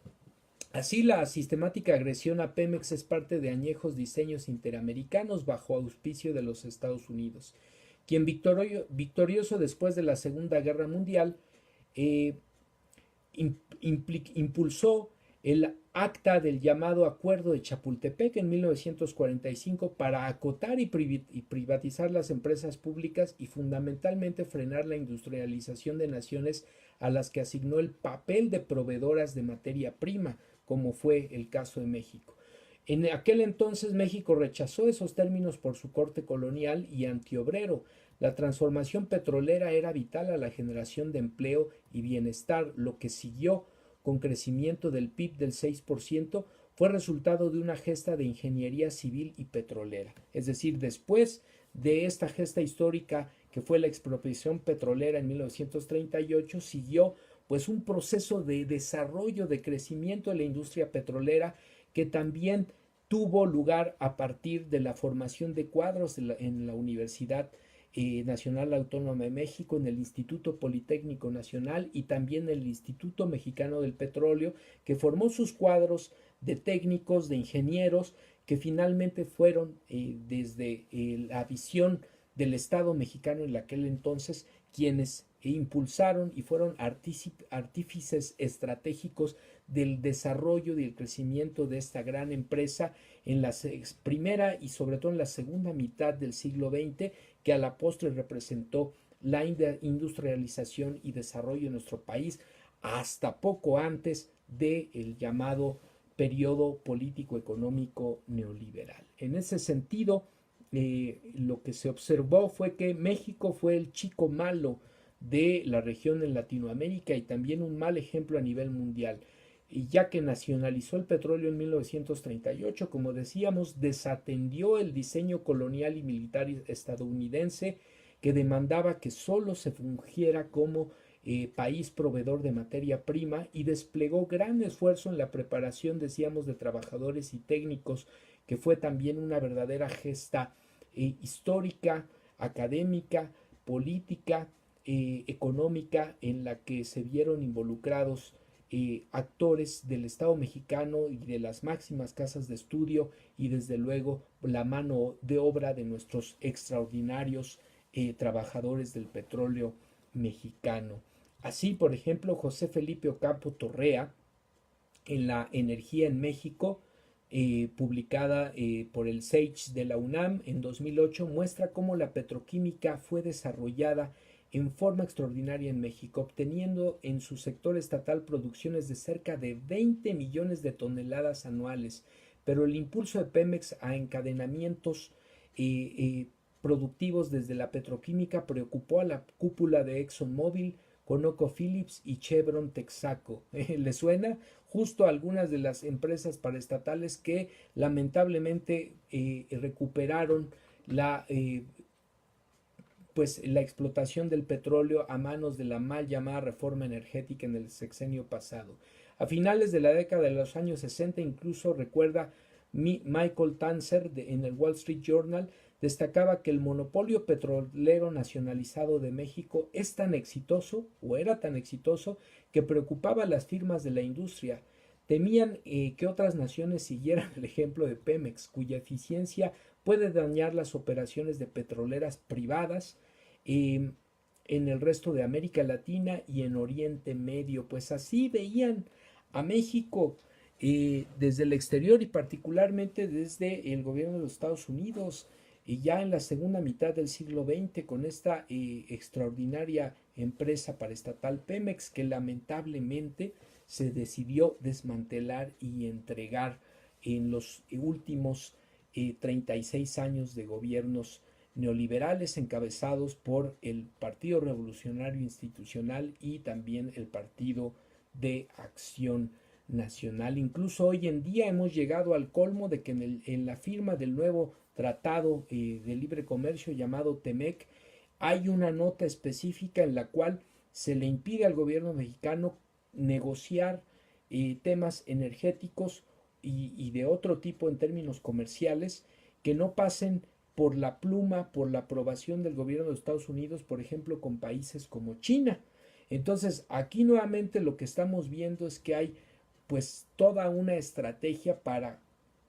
Así, la sistemática agresión a Pemex es parte de añejos diseños interamericanos bajo auspicio de los Estados Unidos, quien victorioso después de la Segunda Guerra Mundial impulsó el acta del llamado Acuerdo de Chapultepec en 1945 para acotar y privatizar las empresas públicas y fundamentalmente frenar la industrialización de naciones a las que asignó el papel de proveedoras de materia prima, como fue el caso de México. En aquel entonces México rechazó esos términos por su corte colonial y antiobrero. La transformación petrolera era vital a la generación de empleo y bienestar. Lo que siguió con crecimiento del PIB del 6%, fue resultado de una gesta de ingeniería civil y petrolera. Es decir, después de esta gesta histórica que fue la expropiación petrolera en 1938, siguió pues un proceso de desarrollo, de crecimiento de la industria petrolera que también tuvo lugar a partir de la formación de cuadros en la Universidad Nacional Autónoma de México, en el Instituto Politécnico Nacional y también el Instituto Mexicano del Petróleo, que formó sus cuadros de técnicos, de ingenieros, que finalmente fueron desde la visión del Estado mexicano en aquel entonces quienes impulsaron y fueron artífices estratégicos del desarrollo y el crecimiento de esta gran empresa en la primera y sobre todo en la segunda mitad del siglo XX, que a la postre representó la industrialización y desarrollo de nuestro país hasta poco antes del llamado periodo político-económico neoliberal. En ese sentido, lo que se observó fue que México fue el chico malo de la región en Latinoamérica y también un mal ejemplo a nivel mundial. Y ya que nacionalizó el petróleo en 1938, como decíamos, desatendió el diseño colonial y militar estadounidense que demandaba que solo se fungiera como país proveedor de materia prima y desplegó gran esfuerzo en la preparación, decíamos, de trabajadores y técnicos, que fue también una verdadera gesta histórica, académica, política, económica, en la que se vieron involucrados actores del Estado mexicano y de las máximas casas de estudio y desde luego la mano de obra de nuestros extraordinarios trabajadores del petróleo mexicano. Así, por ejemplo, José Felipe Ocampo Torrea, en La Energía en México, publicada por el SAGE de la UNAM en 2008, muestra cómo la petroquímica fue desarrollada en forma extraordinaria en México, obteniendo en su sector estatal producciones de cerca de 20 millones de toneladas anuales, pero el impulso de Pemex a encadenamientos productivos desde la petroquímica preocupó a la cúpula de ExxonMobil, ConocoPhillips y Chevron Texaco. ¿Le suena? Justo algunas de las empresas paraestatales que lamentablemente recuperaron la la explotación del petróleo a manos de la mal llamada reforma energética en el sexenio pasado. A finales de la década de los años 60, incluso recuerda Michael Tanzer en el Wall Street Journal, destacaba que el monopolio petrolero nacionalizado de México es tan exitoso, o era tan exitoso, que preocupaba a las firmas de la industria. Temían que otras naciones siguieran el ejemplo de Pemex, cuya eficiencia puede dañar las operaciones de petroleras privadas en el resto de América Latina y en Oriente Medio. Pues así veían a México desde el exterior y particularmente desde el gobierno de los Estados Unidos, ya en la segunda mitad del siglo XX, con esta extraordinaria empresa paraestatal Pemex, que lamentablemente se decidió desmantelar y entregar en los últimos 36 años de gobiernos neoliberales encabezados por el Partido Revolucionario Institucional y también el Partido de Acción Nacional. Incluso hoy en día hemos llegado al colmo de que en la firma del nuevo tratado de libre comercio llamado TEMEC hay una nota específica en la cual se le impide al gobierno mexicano negociar temas energéticos y de otro tipo en términos comerciales que no pasen por la pluma, por la aprobación del gobierno de Estados Unidos, por ejemplo, con países como China. Entonces, aquí nuevamente lo que estamos viendo es que hay pues toda una estrategia para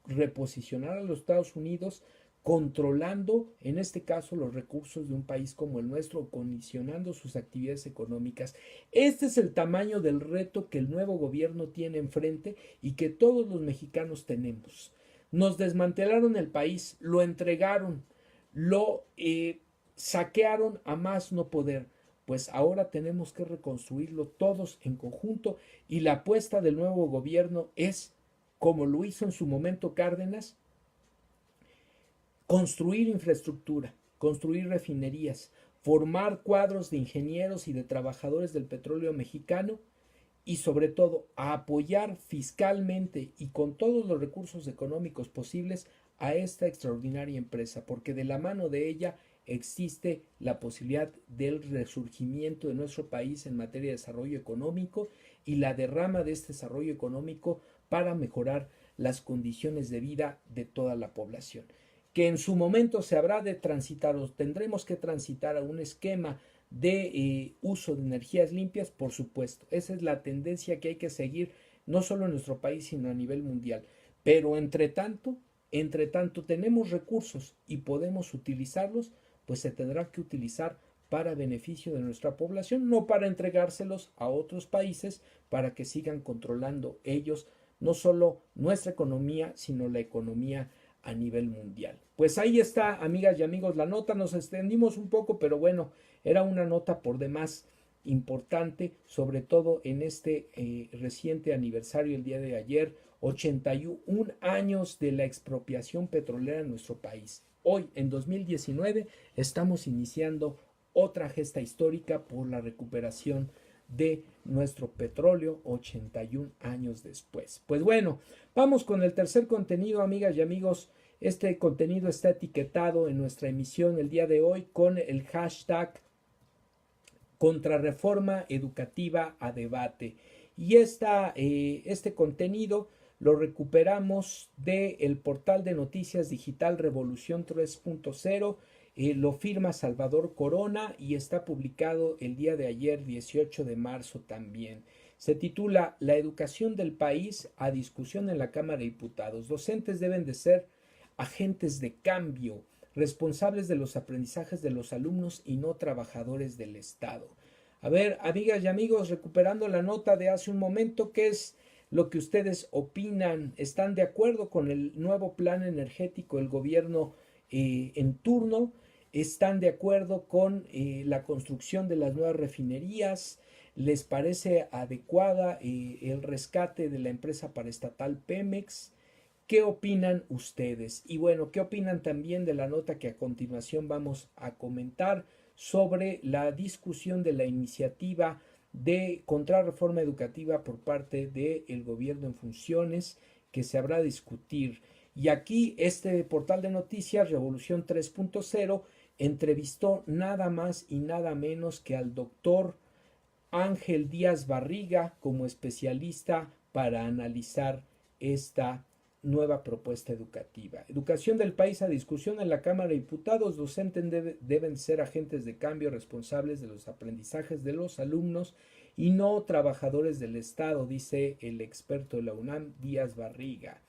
reposicionar a los Estados Unidos controlando, en este caso, los recursos de un país como el nuestro, condicionando sus actividades económicas. Este es el tamaño del reto que el nuevo gobierno tiene enfrente y que todos los mexicanos tenemos. Nos desmantelaron el país, lo entregaron, lo saquearon a más no poder. Pues ahora tenemos que reconstruirlo todos en conjunto y la apuesta del nuevo gobierno es, como lo hizo en su momento Cárdenas, construir infraestructura, construir refinerías, formar cuadros de ingenieros y de trabajadores del petróleo mexicano y sobre todo a apoyar fiscalmente y con todos los recursos económicos posibles a esta extraordinaria empresa, porque de la mano de ella existe la posibilidad del resurgimiento de nuestro país en materia de desarrollo económico y la derrama de este desarrollo económico para mejorar las condiciones de vida de toda la población. Que en su momento se habrá de transitar o tendremos que transitar a un esquema de uso de energías limpias, por supuesto. Esa es la tendencia que hay que seguir, no solo en nuestro país, sino a nivel mundial. Pero entre tanto tenemos recursos y podemos utilizarlos, pues se tendrá que utilizar para beneficio de nuestra población, no para entregárselos a otros países para que sigan controlando ellos no solo nuestra economía, sino la economía a nivel mundial. Pues ahí está, amigas y amigos, la nota. Nos extendimos un poco, pero bueno, era una nota por demás importante, sobre todo en este reciente aniversario, el día de ayer, 81 años de la expropiación petrolera en nuestro país. Hoy, en 2019, estamos iniciando otra gesta histórica por la recuperación de nuestro petróleo 81 años después. Pues bueno, vamos con el tercer contenido, amigas y amigos. Este contenido está etiquetado en nuestra emisión el día de hoy con el hashtag Contrarreforma Educativa a Debate. Y este contenido lo recuperamos del portal de noticias digital Revolución 3.0. Lo firma Salvador Corona y está publicado el día de ayer, 18 de marzo también. Se titula La educación del país a discusión en la Cámara de Diputados. Docentes deben de ser agentes de cambio, responsables de los aprendizajes de los alumnos y no trabajadores del Estado. A ver, amigas y amigos, recuperando la nota de hace un momento, ¿qué es lo que ustedes opinan? ¿Están de acuerdo con el nuevo plan energético del gobierno en turno? ¿Están de acuerdo con la construcción de las nuevas refinerías? ¿Les parece adecuada el rescate de la empresa paraestatal Pemex? ¿Qué opinan ustedes? Y bueno, ¿qué opinan también de la nota que a continuación vamos a comentar sobre la discusión de la iniciativa de contrarreforma educativa por parte del gobierno en funciones que se habrá de discutir? Y aquí este portal de noticias Revolución 3.0 entrevistó nada más y nada menos que al doctor Ángel Díaz Barriga como especialista para analizar esta nueva propuesta educativa. Educación del país a discusión en la Cámara de Diputados. Docentes deben ser agentes de cambio responsables de los aprendizajes de los alumnos y no trabajadores del Estado, dice el experto de la UNAM, Díaz Barriga.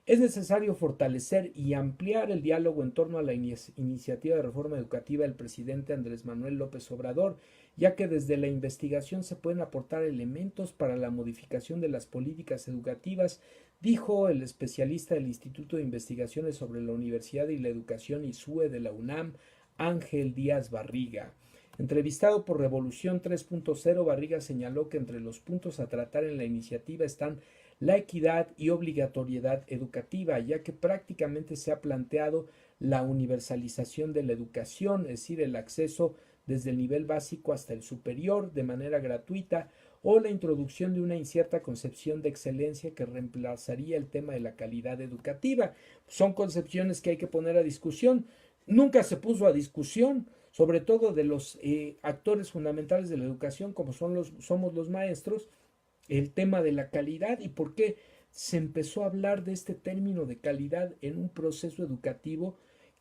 Es necesario fortalecer y ampliar el diálogo en torno a la iniciativa de reforma educativa del presidente Andrés Manuel López Obrador, ya que desde la investigación se pueden aportar elementos para la modificación de las políticas educativas, dijo el especialista del Instituto de Investigaciones sobre la Universidad y la Educación ISUE de la UNAM, Ángel Díaz Barriga. Entrevistado por Revolución 3.0, Barriga señaló que entre los puntos a tratar en la iniciativa están la equidad y obligatoriedad educativa, ya que prácticamente se ha planteado la universalización de la educación, es decir, el acceso desde el nivel básico hasta el superior de manera gratuita, o la introducción de una incierta concepción de excelencia que reemplazaría el tema de la calidad educativa. Son concepciones que hay que poner a discusión. Nunca se puso a discusión, sobre todo de los actores fundamentales de la educación, como somos los maestros, el tema de la calidad y por qué se empezó a hablar de este término de calidad en un proceso educativo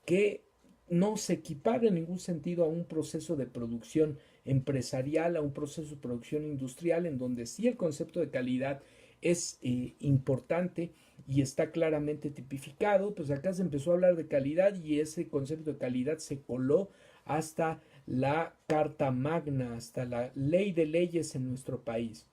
que no se equipara en ningún sentido a un proceso de producción empresarial, a un proceso de producción industrial, en donde sí el concepto de calidad es importante y está claramente tipificado. Pues acá se empezó a hablar de calidad y ese concepto de calidad se coló hasta la Carta Magna, hasta la ley de leyes en nuestro país.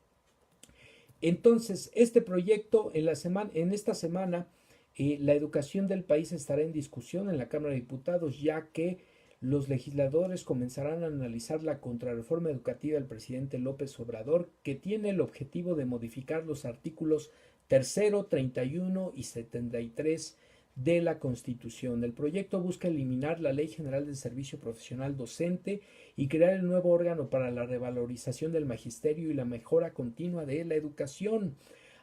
Entonces, este proyecto en esta semana, la educación del país estará en discusión en la Cámara de Diputados, ya que los legisladores comenzarán a analizar la contrarreforma educativa del presidente López Obrador, que tiene el objetivo de modificar los artículos 3, 31 y 73 de la Constitución. El proyecto busca eliminar la Ley General del Servicio Profesional Docente y crear el nuevo órgano para la revalorización del magisterio y la mejora continua de la educación,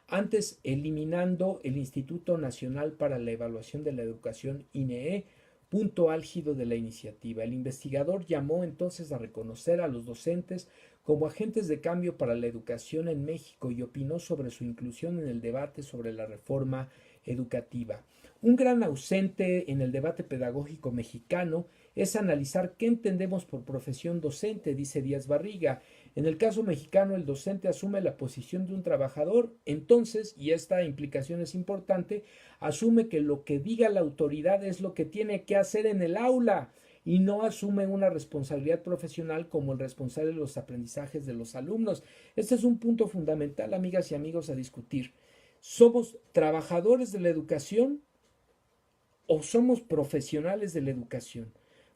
antes eliminando el Instituto Nacional para la Evaluación de la Educación, INEE, punto álgido de la iniciativa. El investigador llamó entonces a reconocer a los docentes como agentes de cambio para la educación en México y opinó sobre su inclusión en el debate sobre la reforma educativa. Un gran ausente en el debate pedagógico mexicano es analizar qué entendemos por profesión docente, dice Díaz Barriga. En el caso mexicano, el docente asume la posición de un trabajador, entonces, y esta implicación es importante, asume que lo que diga la autoridad es lo que tiene que hacer en el aula y no asume una responsabilidad profesional como el responsable de los aprendizajes de los alumnos. Este es un punto fundamental, amigas y amigos, a discutir. ¿Somos trabajadores de la educación o somos profesionales de la educación?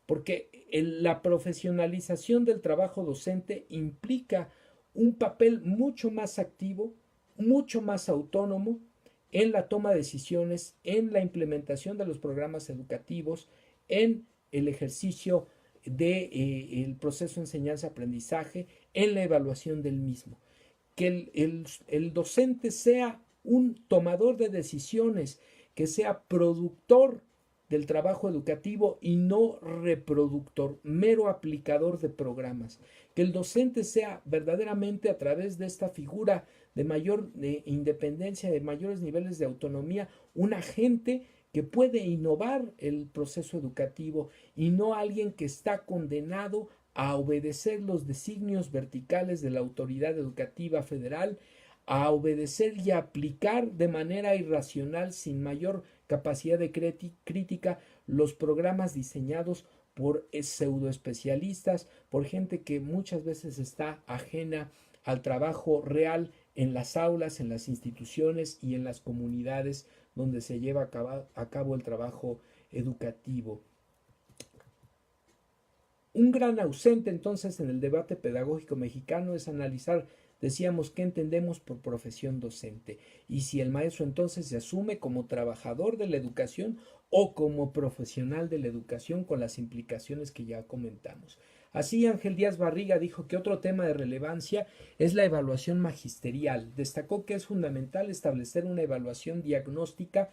Porque la profesionalización del trabajo docente implica un papel mucho más activo, mucho más autónomo en la toma de decisiones, en la implementación de los programas educativos, en el ejercicio del proceso de enseñanza-aprendizaje, en la evaluación del mismo. Que el docente sea un tomador de decisiones, que sea productor del trabajo educativo y no reproductor, mero aplicador de programas. Que el docente sea verdaderamente, a través de esta figura de mayor independencia, de mayores niveles de autonomía, un agente que puede innovar el proceso educativo y no alguien que está condenado a obedecer los designios verticales de la autoridad educativa federal, a obedecer y a aplicar de manera irracional, sin mayor capacidad de crítica, los programas diseñados por pseudoespecialistas, por gente que muchas veces está ajena al trabajo real en las aulas, en las instituciones y en las comunidades donde se lleva a cabo el trabajo educativo. Un gran ausente entonces en el debate pedagógico mexicano es analizar, decíamos, qué entendemos por profesión docente y si el maestro entonces se asume como trabajador de la educación o como profesional de la educación, con las implicaciones que ya comentamos. Así, Ángel Díaz Barriga dijo que otro tema de relevancia es la evaluación magisterial. Destacó que es fundamental establecer una evaluación diagnóstica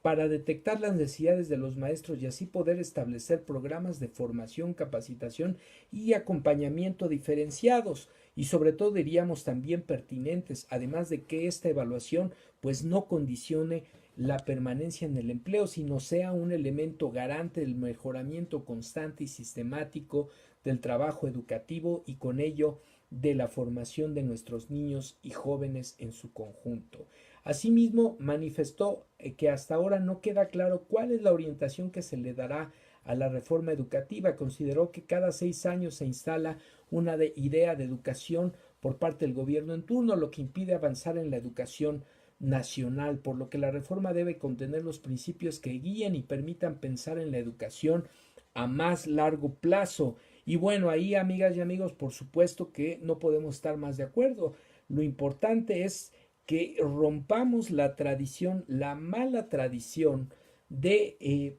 para detectar las necesidades de los maestros y así poder establecer programas de formación, capacitación y acompañamiento diferenciados y sobre todo, diríamos, también pertinentes, además de que esta evaluación pues no condicione la permanencia en el empleo, sino sea un elemento garante del mejoramiento constante y sistemático del trabajo educativo y con ello de la formación de nuestros niños y jóvenes en su conjunto. Asimismo, manifestó que hasta ahora no queda claro cuál es la orientación que se le dará a la reforma educativa. Consideró que cada 6 años se instala una idea de educación por parte del gobierno en turno, lo que impide avanzar en la educación nacional, por lo que la reforma debe contener los principios que guíen y permitan pensar en la educación a más largo plazo. Y bueno, ahí, amigas y amigos, por supuesto que no podemos estar más de acuerdo. Lo importante es que rompamos la tradición, la mala tradición de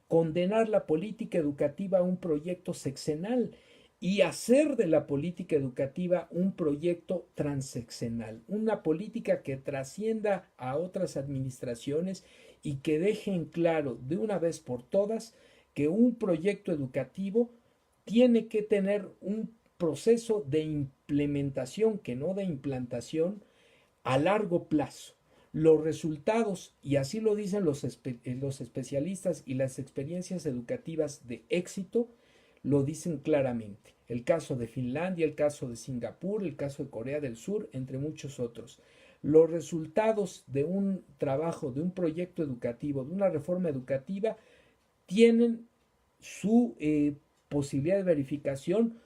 condenar la política educativa a un proyecto sexenal y hacer de la política educativa un proyecto transeccional, una política que trascienda a otras administraciones y que deje en claro de una vez por todas que un proyecto educativo tiene que tener un proceso de implementación, que no de implantación, a largo plazo. Los resultados, y así lo dicen los especialistas y las experiencias educativas de éxito, lo dicen claramente. El caso de Finlandia, el caso de Singapur, el caso de Corea del Sur, entre muchos otros. los resultados de un trabajo, de un proyecto educativo, de una reforma educativa, tienen su posibilidad de verificación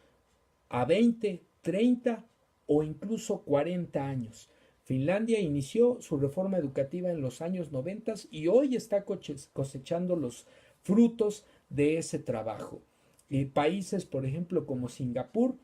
a 20, 30 o incluso 40 años. Finlandia inició su reforma educativa en los años 90 y hoy está cosechando los frutos de ese trabajo. Países, por ejemplo, como Singapur,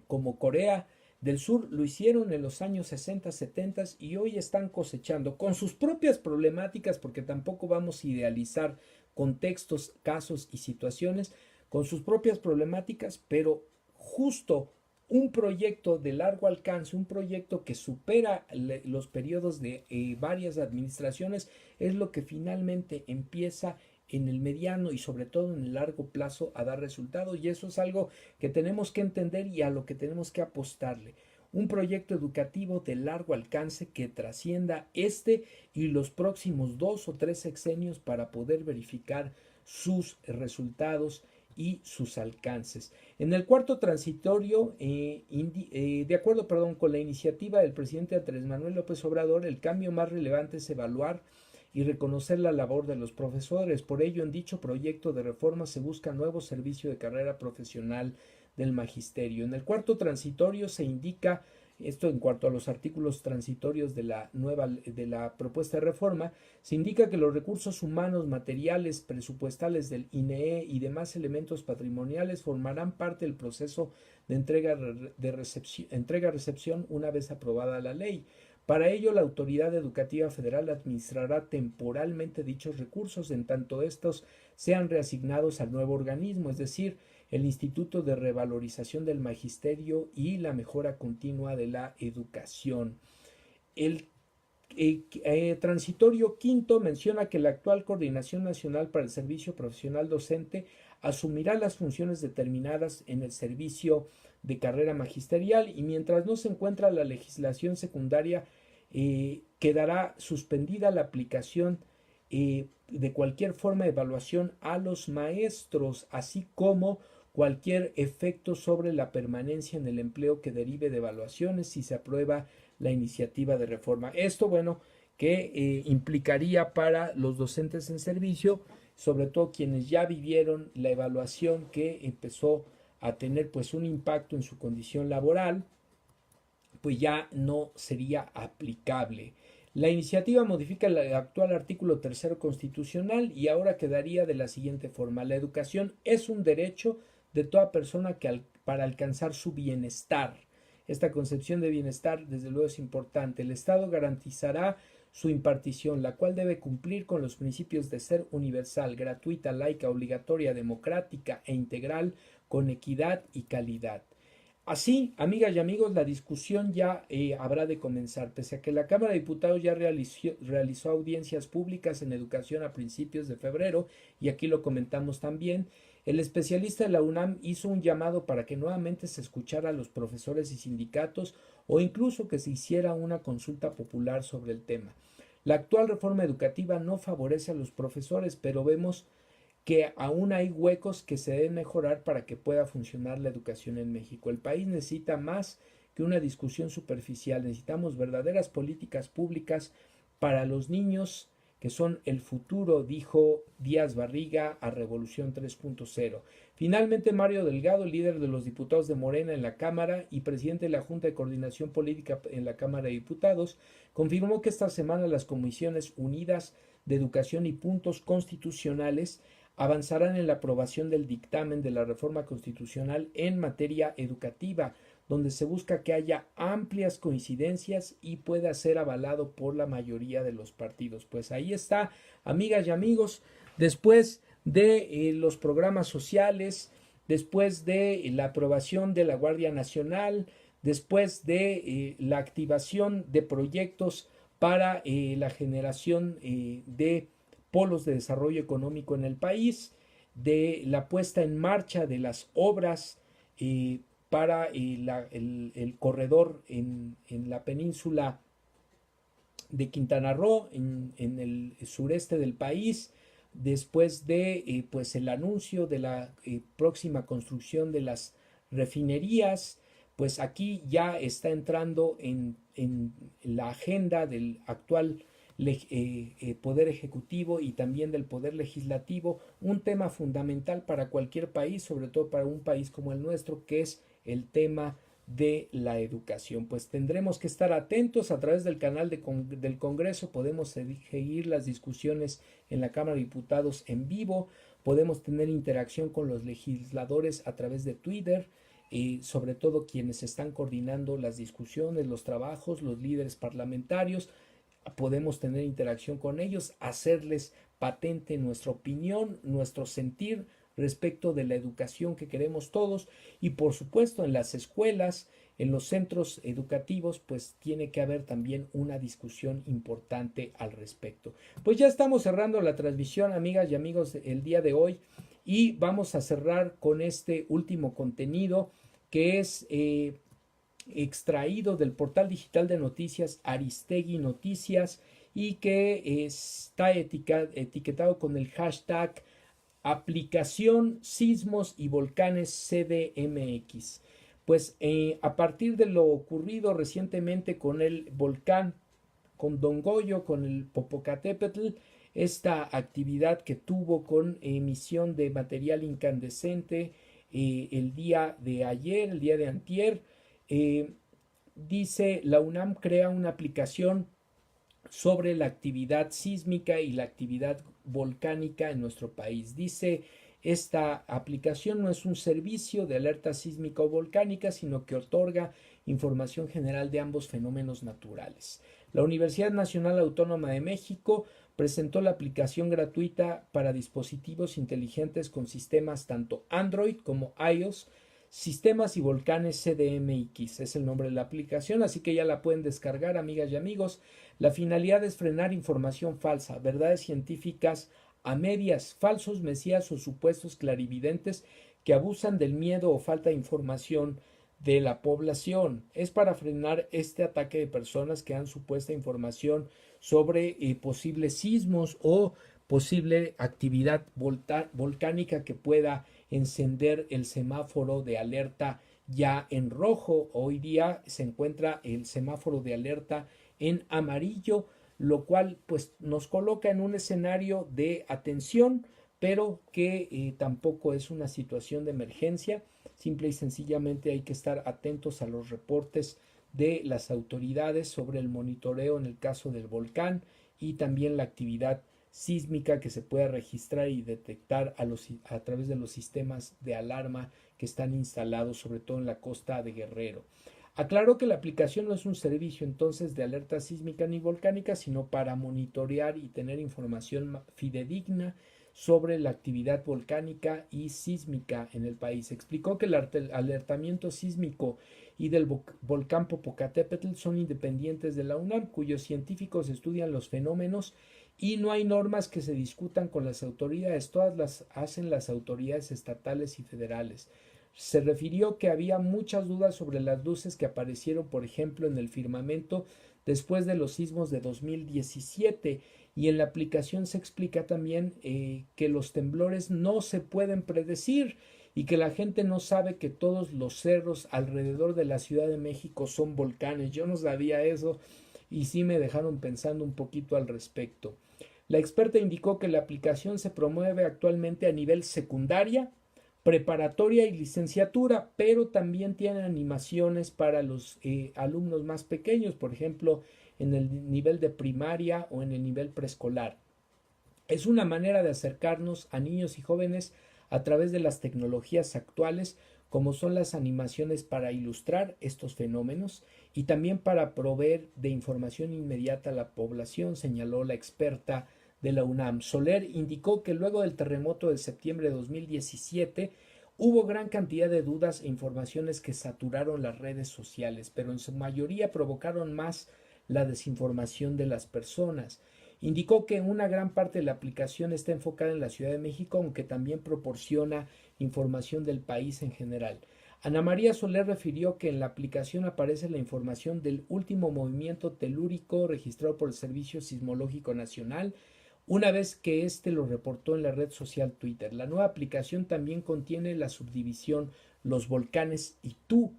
como Corea del Sur, lo hicieron en los años 60, 70 y hoy están cosechando con sus propias problemáticas, porque tampoco vamos a idealizar contextos, casos y situaciones, con sus propias problemáticas, pero justo un proyecto de largo alcance, un proyecto que supera los periodos de varias administraciones, es lo que finalmente empieza en el mediano y sobre todo en el largo plazo a dar resultados, y eso es algo que tenemos que entender y a lo que tenemos que apostarle. Un proyecto educativo de largo alcance que trascienda este y los próximos 2 o 3 sexenios para poder verificar sus resultados y sus alcances. En el cuarto transitorio, de acuerdo con la iniciativa del presidente Andrés Manuel López Obrador, el cambio más relevante es evaluar y reconocer la labor de los profesores. Por ello, en dicho proyecto de reforma se busca nuevo servicio de carrera profesional del magisterio. En el cuarto transitorio se indica, esto en cuanto a los artículos transitorios de la propuesta de reforma, se indica que los recursos humanos, materiales, presupuestales del INEE y demás elementos patrimoniales formarán parte del proceso de entrega-recepción una vez aprobada la ley. Para ello, la Autoridad Educativa Federal administrará temporalmente dichos recursos en tanto estos sean reasignados al nuevo organismo, es decir, el Instituto de Revalorización del Magisterio y la Mejora Continua de la Educación. El transitorio quinto menciona que la actual Coordinación Nacional para el Servicio Profesional Docente asumirá las funciones determinadas en el servicio de carrera magisterial y mientras no se encuentra la legislación secundaria, quedará suspendida la aplicación de cualquier forma de evaluación a los maestros, así como cualquier efecto sobre la permanencia en el empleo que derive de evaluaciones si se aprueba la iniciativa de reforma. Esto, bueno, que implicaría para los docentes en servicio, sobre todo quienes ya vivieron la evaluación que empezó a tener pues un impacto en su condición laboral, pues ya no sería aplicable. La iniciativa modifica el actual artículo 3 constitucional y ahora quedaría de la siguiente forma: la educación es un derecho de toda persona para alcanzar su bienestar. Esta concepción de bienestar, desde luego, es importante. El Estado garantizará su impartición, la cual debe cumplir con los principios de ser universal, gratuita, laica, obligatoria, democrática e integral, con equidad y calidad. Así, amigas y amigos, la discusión ya habrá de comenzar. Pese a que la Cámara de Diputados ya realizó audiencias públicas en educación a principios de febrero, y aquí lo comentamos también, el especialista de la UNAM hizo un llamado para que nuevamente se escuchara a los profesores y sindicatos o incluso que se hiciera una consulta popular sobre el tema. La actual reforma educativa no favorece a los profesores, pero vemos que aún hay huecos que se deben mejorar para que pueda funcionar la educación en México. El país necesita más que una discusión superficial, necesitamos verdaderas políticas públicas para los niños que son el futuro, dijo Díaz Barriga a Revolución 3.0. Finalmente, Mario Delgado, líder de los diputados de Morena en la Cámara y presidente de la Junta de Coordinación Política en la Cámara de Diputados, confirmó que esta semana las Comisiones Unidas de Educación y Puntos Constitucionales avanzarán en la aprobación del dictamen de la reforma constitucional en materia educativa, donde se busca que haya amplias coincidencias y pueda ser avalado por la mayoría de los partidos. Pues ahí está, amigas y amigos, después de los programas sociales, después de la aprobación de la Guardia Nacional, después de la activación de proyectos para la generación de polos de desarrollo económico en el país, de la puesta en marcha de las obras para el corredor en la península de Quintana Roo, en el sureste del país, después de pues el anuncio de la próxima construcción de las refinerías, pues aquí ya está entrando en la agenda del actual Poder Ejecutivo y también del Poder Legislativo, un tema fundamental para cualquier país, sobre todo para un país como el nuestro, que es el tema de la educación. Pues tendremos que estar atentos a través del canal del Congreso, podemos seguir las discusiones en la Cámara de Diputados en vivo, podemos tener interacción con los legisladores a través de Twitter, y sobre todo quienes están coordinando las discusiones, los trabajos, los líderes parlamentarios, podemos tener interacción con ellos, hacerles patente nuestra opinión, nuestro sentir respecto de la educación que queremos todos, y por supuesto en las escuelas, en los centros educativos, pues tiene que haber también una discusión importante al respecto. Pues ya estamos cerrando la transmisión, amigas y amigos, el día de hoy, y vamos a cerrar con este último contenido que es extraído del portal digital de noticias Aristegui Noticias y que está etiquetado con el hashtag aplicación sismos y volcanes CDMX. Pues a partir de lo ocurrido recientemente con el volcán, con Don Goyo, con el Popocatépetl, esta actividad que tuvo con emisión de material incandescente el día de ayer, el día de antier, dice la UNAM crea una aplicación sobre la actividad sísmica y la actividad volcánica en nuestro país. Dice, esta aplicación no es un servicio de alerta sísmica o volcánica, sino que otorga información general de ambos fenómenos naturales. La Universidad Nacional Autónoma de México presentó la aplicación gratuita para dispositivos inteligentes con sistemas tanto Android como iOS. Sistemas y Volcanes CDMX es el nombre de la aplicación, así que ya la pueden descargar, amigas y amigos. La finalidad es frenar información falsa, verdades científicas a medias, falsos mesías o supuestos clarividentes que abusan del miedo o falta de información de la población. Es para frenar este ataque de personas que dan supuesta información sobre posibles sismos o posible actividad volcánica que pueda encender el semáforo de alerta ya en rojo. Hoy día se encuentra el semáforo de alerta en amarillo, lo cual pues nos coloca en un escenario de atención, pero que tampoco es una situación de emergencia. Simple y sencillamente hay que estar atentos a los reportes de las autoridades sobre el monitoreo en el caso del volcán y también la actividad sísmica que se pueda registrar y detectar a través de los sistemas de alarma que están instalados sobre todo en la costa de Guerrero. Aclaro que la aplicación no es un servicio entonces de alerta sísmica ni volcánica, sino para monitorear y tener información fidedigna sobre la actividad volcánica y sísmica en el país. Explicó que el alertamiento sísmico y del volcán Popocatépetl son independientes de la UNAM, cuyos científicos estudian los fenómenos y no hay normas que se discutan con las autoridades, todas las hacen las autoridades estatales y federales. Se refirió que había muchas dudas sobre las luces que aparecieron, por ejemplo, en el firmamento después de los sismos de 2017, y en la aplicación se explica también que los temblores no se pueden predecir y que la gente no sabe que todos los cerros alrededor de la Ciudad de México son volcanes. Yo no sabía eso y sí me dejaron pensando un poquito al respecto. La experta indicó que la aplicación se promueve actualmente a nivel secundaria, preparatoria y licenciatura, pero también tiene animaciones para los alumnos más pequeños, por ejemplo, en el nivel de primaria o en el nivel preescolar. Es una manera de acercarnos a niños y jóvenes a través de las tecnologías actuales, como son las animaciones para ilustrar estos fenómenos y también para proveer de información inmediata a la población, señaló la experta de la UNAM. Soler indicó que luego del terremoto de septiembre de 2017 hubo gran cantidad de dudas e informaciones que saturaron las redes sociales, pero en su mayoría provocaron más la desinformación de las personas. Indicó que una gran parte de la aplicación está enfocada en la Ciudad de México, aunque también proporciona información del país en general. Ana María Soler refirió que en la aplicación aparece la información del último movimiento telúrico registrado por el Servicio Sismológico Nacional, una vez que éste lo reportó en la red social Twitter. La nueva aplicación también contiene la subdivisión Los Volcanes y Tú,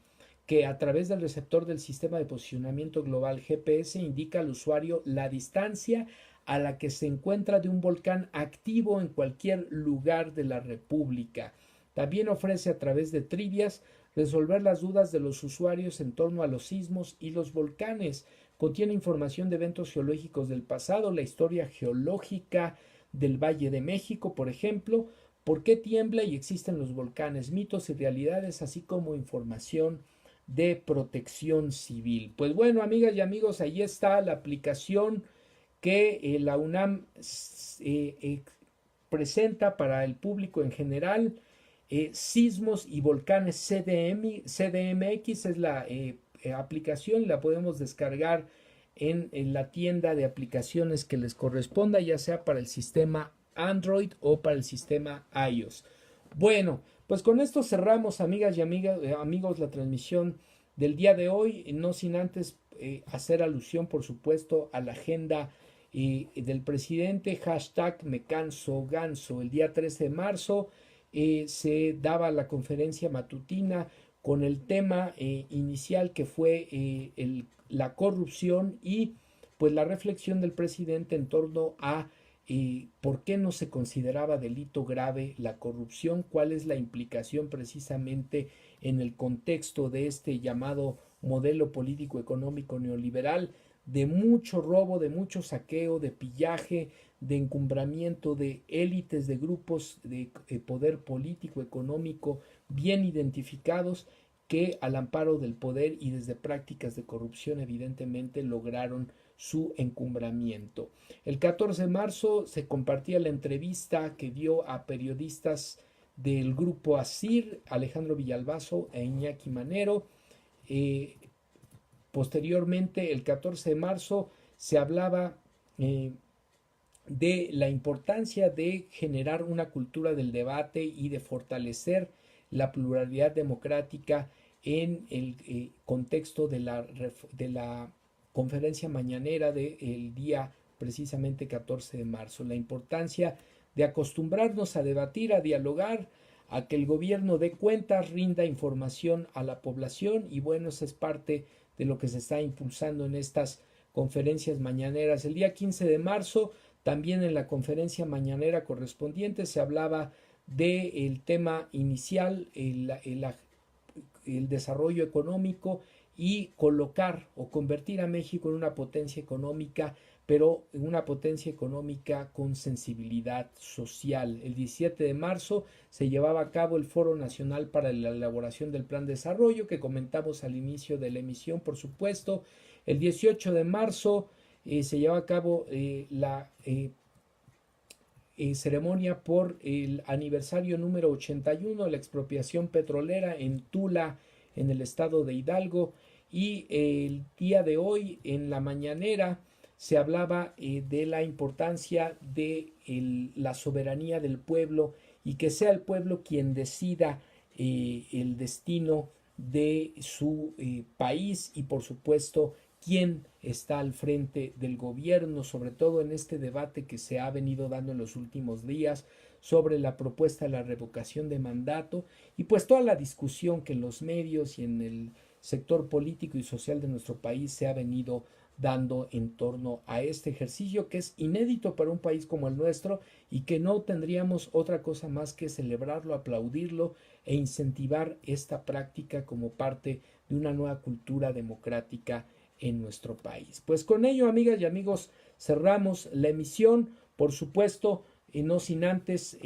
que a través del receptor del sistema de posicionamiento global GPS indica al usuario la distancia a la que se encuentra de un volcán activo en cualquier lugar de la República. También ofrece a través de trivias resolver las dudas de los usuarios en torno a los sismos y los volcanes. Contiene información de eventos geológicos del pasado, la historia geológica del Valle de México, por ejemplo, por qué tiembla y existen los volcanes, mitos y realidades, así como información de protección civil. Pues bueno, amigas y amigos, ahí está la aplicación que la UNAM presenta para el público en general. Sismos y volcanes CDMX es la aplicación, la podemos descargar en la tienda de aplicaciones que les corresponda, ya sea para el sistema Android o para el sistema iOS. Bueno, pues con esto cerramos, amigas y amigos, la transmisión del día de hoy, no sin antes hacer alusión, por supuesto, a la agenda del presidente, hashtag me canso ganso. El día 13 de marzo se daba la conferencia matutina con el tema inicial que fue la corrupción y pues la reflexión del presidente en torno a por qué no se consideraba delito grave la corrupción, cuál es la implicación precisamente en el contexto de este llamado modelo político económico neoliberal, de mucho robo, de mucho saqueo, de pillaje, de encumbramiento de élites, de grupos de poder político, económico bien identificados que al amparo del poder y desde prácticas de corrupción evidentemente lograron su encumbramiento. El 14 de marzo se compartía la entrevista que dio a periodistas del grupo ASIR, Alejandro Villalbazo e Iñaki Manero. Posteriormente, el 14 de marzo, se hablaba de la importancia de generar una cultura del debate y de fortalecer la pluralidad democrática en el contexto de la conferencia mañanera del día precisamente 14 de marzo. La importancia de acostumbrarnos a debatir, a dialogar, a que el gobierno dé cuentas, rinda información a la población y bueno, eso es parte de lo que se está impulsando en estas conferencias mañaneras. El día 15 de marzo, también en la conferencia mañanera correspondiente, se hablaba del tema inicial, el desarrollo económico y colocar o convertir a México en una potencia económica, pero en una potencia económica con sensibilidad social. El 17 de marzo se llevaba a cabo el Foro Nacional para la elaboración del Plan de Desarrollo, que comentamos al inicio de la emisión, por supuesto. El 18 de marzo se llevaba a cabo la ceremonia por el aniversario número 81 de la expropiación petrolera en Tula, en el estado de Hidalgo, y el día de hoy en la mañanera se hablaba de la importancia de la soberanía del pueblo y que sea el pueblo quien decida el destino de su país y por supuesto quién está al frente del gobierno, sobre todo en este debate que se ha venido dando en los últimos días sobre la propuesta de la revocación de mandato y pues toda la discusión que en los medios y en el sector político y social de nuestro país se ha venido dando en torno a este ejercicio que es inédito para un país como el nuestro y que no tendríamos otra cosa más que celebrarlo, aplaudirlo e incentivar esta práctica como parte de una nueva cultura democrática en nuestro país. Pues con ello, amigas y amigos, cerramos la emisión. Por supuesto, no sin antes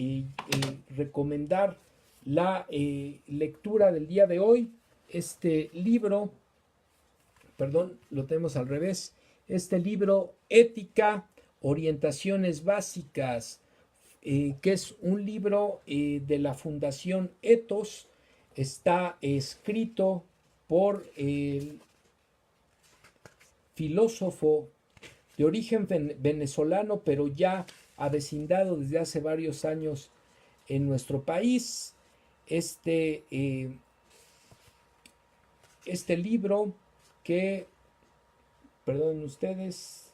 recomendar la lectura del día de hoy. Este libro, perdón, lo tenemos al revés. Este libro, Ética, Orientaciones Básicas, que es un libro de la Fundación Ethos, está escrito por el filósofo de origen venezolano, pero ya avecindado desde hace varios años en nuestro país. Este libro que, perdonen ustedes,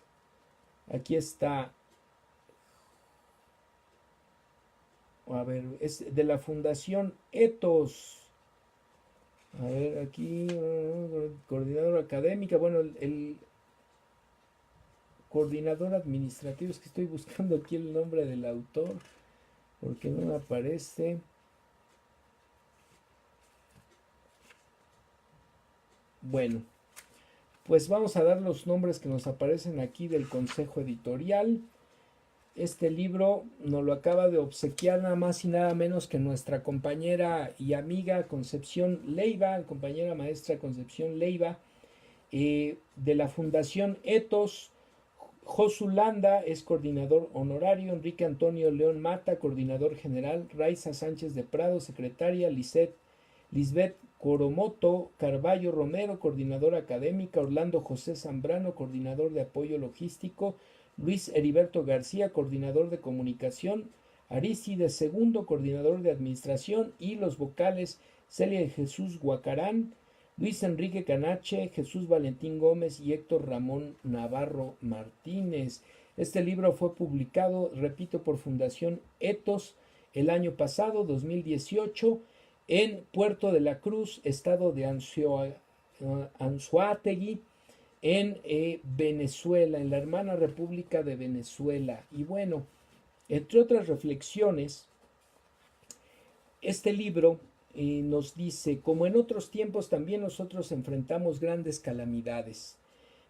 aquí está, a ver, es de la Fundación Ethos. A ver, aquí, coordinador académica, bueno, el coordinador administrativo, es que estoy buscando aquí el nombre del autor, porque no me aparece. Bueno, pues vamos a dar los nombres que nos aparecen aquí del consejo editorial. Este libro nos lo acaba de obsequiar nada más y nada menos que nuestra compañera y amiga Concepción Leiva, compañera maestra Concepción Leiva, de la Fundación Ethos. Josu Landa es coordinador honorario, Enrique Antonio León Mata, coordinador general, Raiza Sánchez de Prado, secretaria, Lisbeth Coromoto Carballo Romero, coordinadora académica, Orlando José Zambrano, coordinador de apoyo logístico, Luis Heriberto García, coordinador de comunicación, Aristide Segundo, coordinador de administración, y los vocales Celia de Jesús Guacarán, Luis Enrique Canache, Jesús Valentín Gómez y Héctor Ramón Navarro Martínez. Este libro fue publicado, repito, por Fundación Ethos el año pasado, 2018, en Puerto de la Cruz, estado de Anzoátegui, en Venezuela, en la hermana República de Venezuela. Y bueno, entre otras reflexiones, este libro nos dice, como en otros tiempos también nosotros enfrentamos grandes calamidades,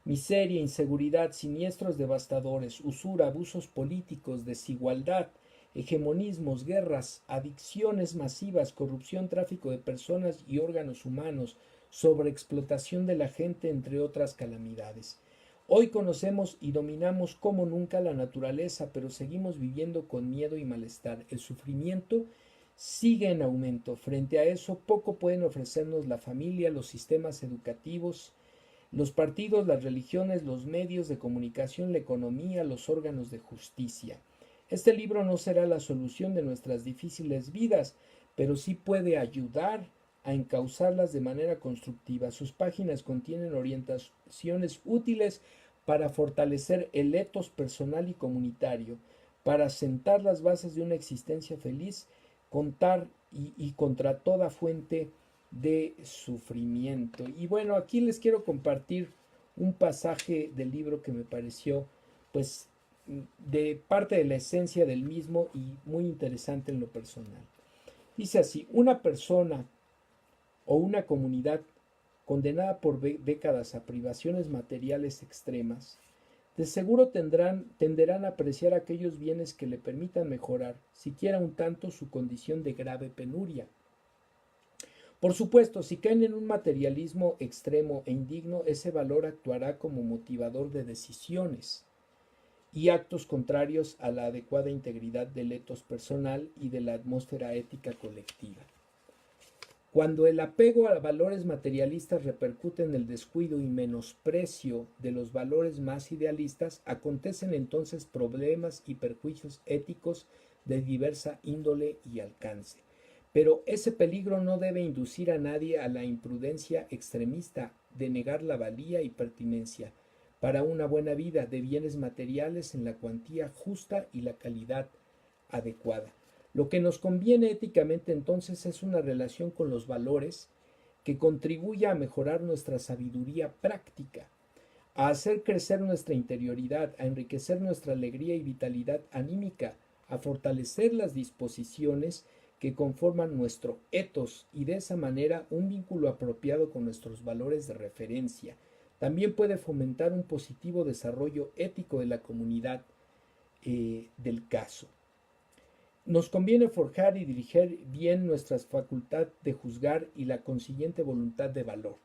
miseria, inseguridad, siniestros devastadores, usura, abusos políticos, desigualdad, hegemonismos, guerras, adicciones masivas, corrupción, tráfico de personas y órganos humanos, sobreexplotación de la gente, entre otras calamidades. Hoy conocemos y dominamos como nunca la naturaleza, pero seguimos viviendo con miedo y malestar. El sufrimiento sigue en aumento. Frente a eso, poco pueden ofrecernos la familia, los sistemas educativos, los partidos, las religiones, los medios de comunicación, la economía, los órganos de justicia. Este libro no será la solución de nuestras difíciles vidas, pero sí puede ayudar a encauzarlas de manera constructiva. Sus páginas contienen orientaciones útiles para fortalecer el ethos personal y comunitario, para sentar las bases de una existencia feliz, contar y contra toda fuente de sufrimiento. Y bueno, aquí les quiero compartir un pasaje del libro que me pareció pues de parte de la esencia del mismo y muy interesante en lo personal. Dice así: una persona o una comunidad condenada por décadas a privaciones materiales extremas, de seguro tenderán a apreciar aquellos bienes que le permitan mejorar, siquiera un tanto, su condición de grave penuria. Por supuesto, si caen en un materialismo extremo e indigno, ese valor actuará como motivador de decisiones y actos contrarios a la adecuada integridad del ethos personal y de la atmósfera ética colectiva. Cuando el apego a valores materialistas repercute en el descuido y menosprecio de los valores más idealistas, acontecen entonces problemas y perjuicios éticos de diversa índole y alcance. Pero ese peligro no debe inducir a nadie a la imprudencia extremista de negar la valía y pertinencia para una buena vida de bienes materiales en la cuantía justa y la calidad adecuada. Lo que nos conviene éticamente entonces es una relación con los valores que contribuya a mejorar nuestra sabiduría práctica, a hacer crecer nuestra interioridad, a enriquecer nuestra alegría y vitalidad anímica, a fortalecer las disposiciones que conforman nuestro ethos y de esa manera un vínculo apropiado con nuestros valores de referencia. También puede fomentar un positivo desarrollo ético de la comunidad del caso. Nos conviene forjar y dirigir bien nuestra facultad de juzgar y la consiguiente voluntad de valor,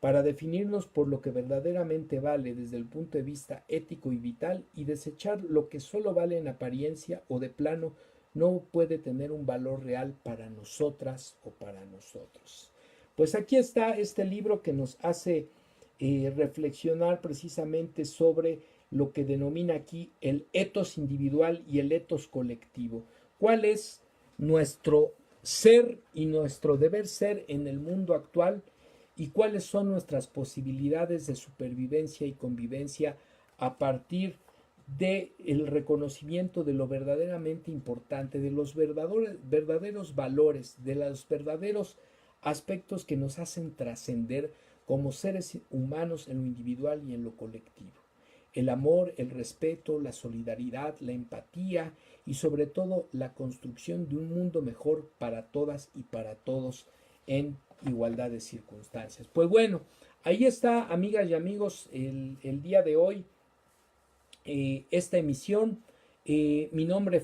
para definirnos por lo que verdaderamente vale desde el punto de vista ético y vital y desechar lo que solo vale en apariencia o de plano no puede tener un valor real para nosotras o para nosotros. Pues aquí está este libro que nos hace reflexionar precisamente sobre lo que denomina aquí el ethos individual y el ethos colectivo. ¿Cuál es nuestro ser y nuestro deber ser en el mundo actual? ¿Y cuáles son nuestras posibilidades de supervivencia y convivencia a partir del reconocimiento de lo verdaderamente importante, de los verdaderos valores, de los verdaderos aspectos que nos hacen trascender como seres humanos en lo individual y en lo colectivo. El amor, el respeto, la solidaridad, la empatía y sobre todo la construcción de un mundo mejor para todas y para todos en igualdad de circunstancias. Pues bueno, ahí está, amigas y amigos, el día de hoy, esta emisión. Mi nombre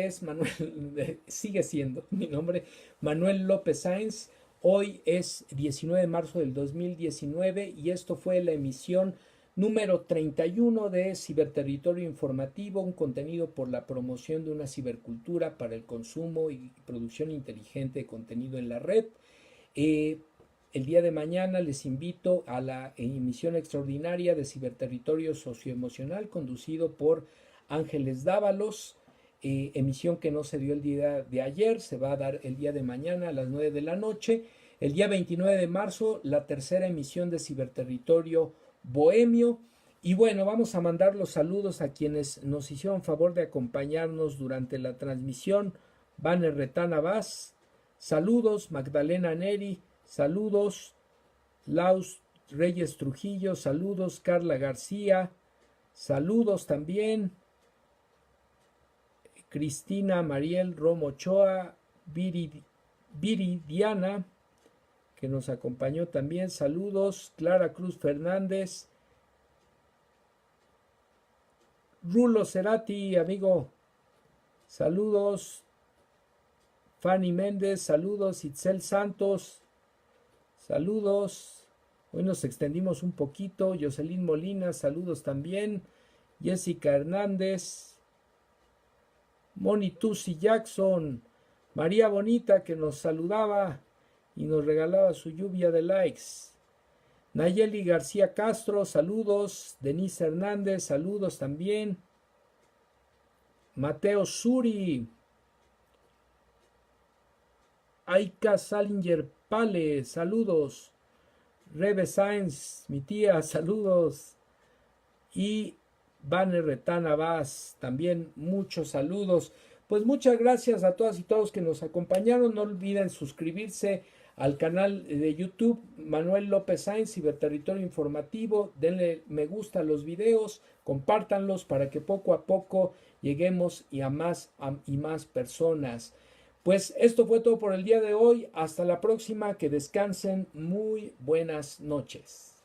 es Manuel, sigue siendo mi nombre, Manuel López Sáenz. Hoy es 19 de marzo del 2019 y esto fue la emisión número 31 de Ciberterritorio Informativo, un contenido por la promoción de una cibercultura para el consumo y producción inteligente de contenido en la red. El día de mañana les invito a la emisión extraordinaria de Ciberterritorio Socioemocional conducido por Ángeles Dávalos, emisión que no se dio el día de ayer, se va a dar el día de mañana a las 9 de la noche. El día 29 de marzo, la tercera emisión de Ciberterritorio Bohemio. Y bueno, vamos a mandar los saludos a quienes nos hicieron favor de acompañarnos durante la transmisión. Banner Retana Vaz, saludos. Magdalena Neri, saludos. Laus Reyes Trujillo, saludos. Carla García, saludos también. Cristina Mariel Romo Ochoa, Viri Diana, que nos acompañó también, saludos. Clara Cruz Fernández, Rulo Cerati, amigo, saludos. Fanny Méndez, saludos. Itzel Santos, saludos. Hoy nos extendimos un poquito. Jocelyn Molina, saludos también. Jessica Hernández, Moni Tusi Jackson, María Bonita, que nos saludaba y nos regalaba su lluvia de likes. Nayeli García Castro, saludos. Denise Hernández, saludos también. Mateo Suri, Aika Salinger Pale, saludos. Rebe Sáenz, mi tía, saludos. Y Banner Retana Vaz, también muchos saludos. Pues muchas gracias a todas y todos que nos acompañaron. No olviden suscribirse al canal de YouTube Manuel López Sáenz, Ciberterritorio Informativo. Denle me gusta a los videos, compártanlos para que poco a poco lleguemos a más personas. Pues esto fue todo por el día de hoy. Hasta la próxima. Que descansen. Muy buenas noches.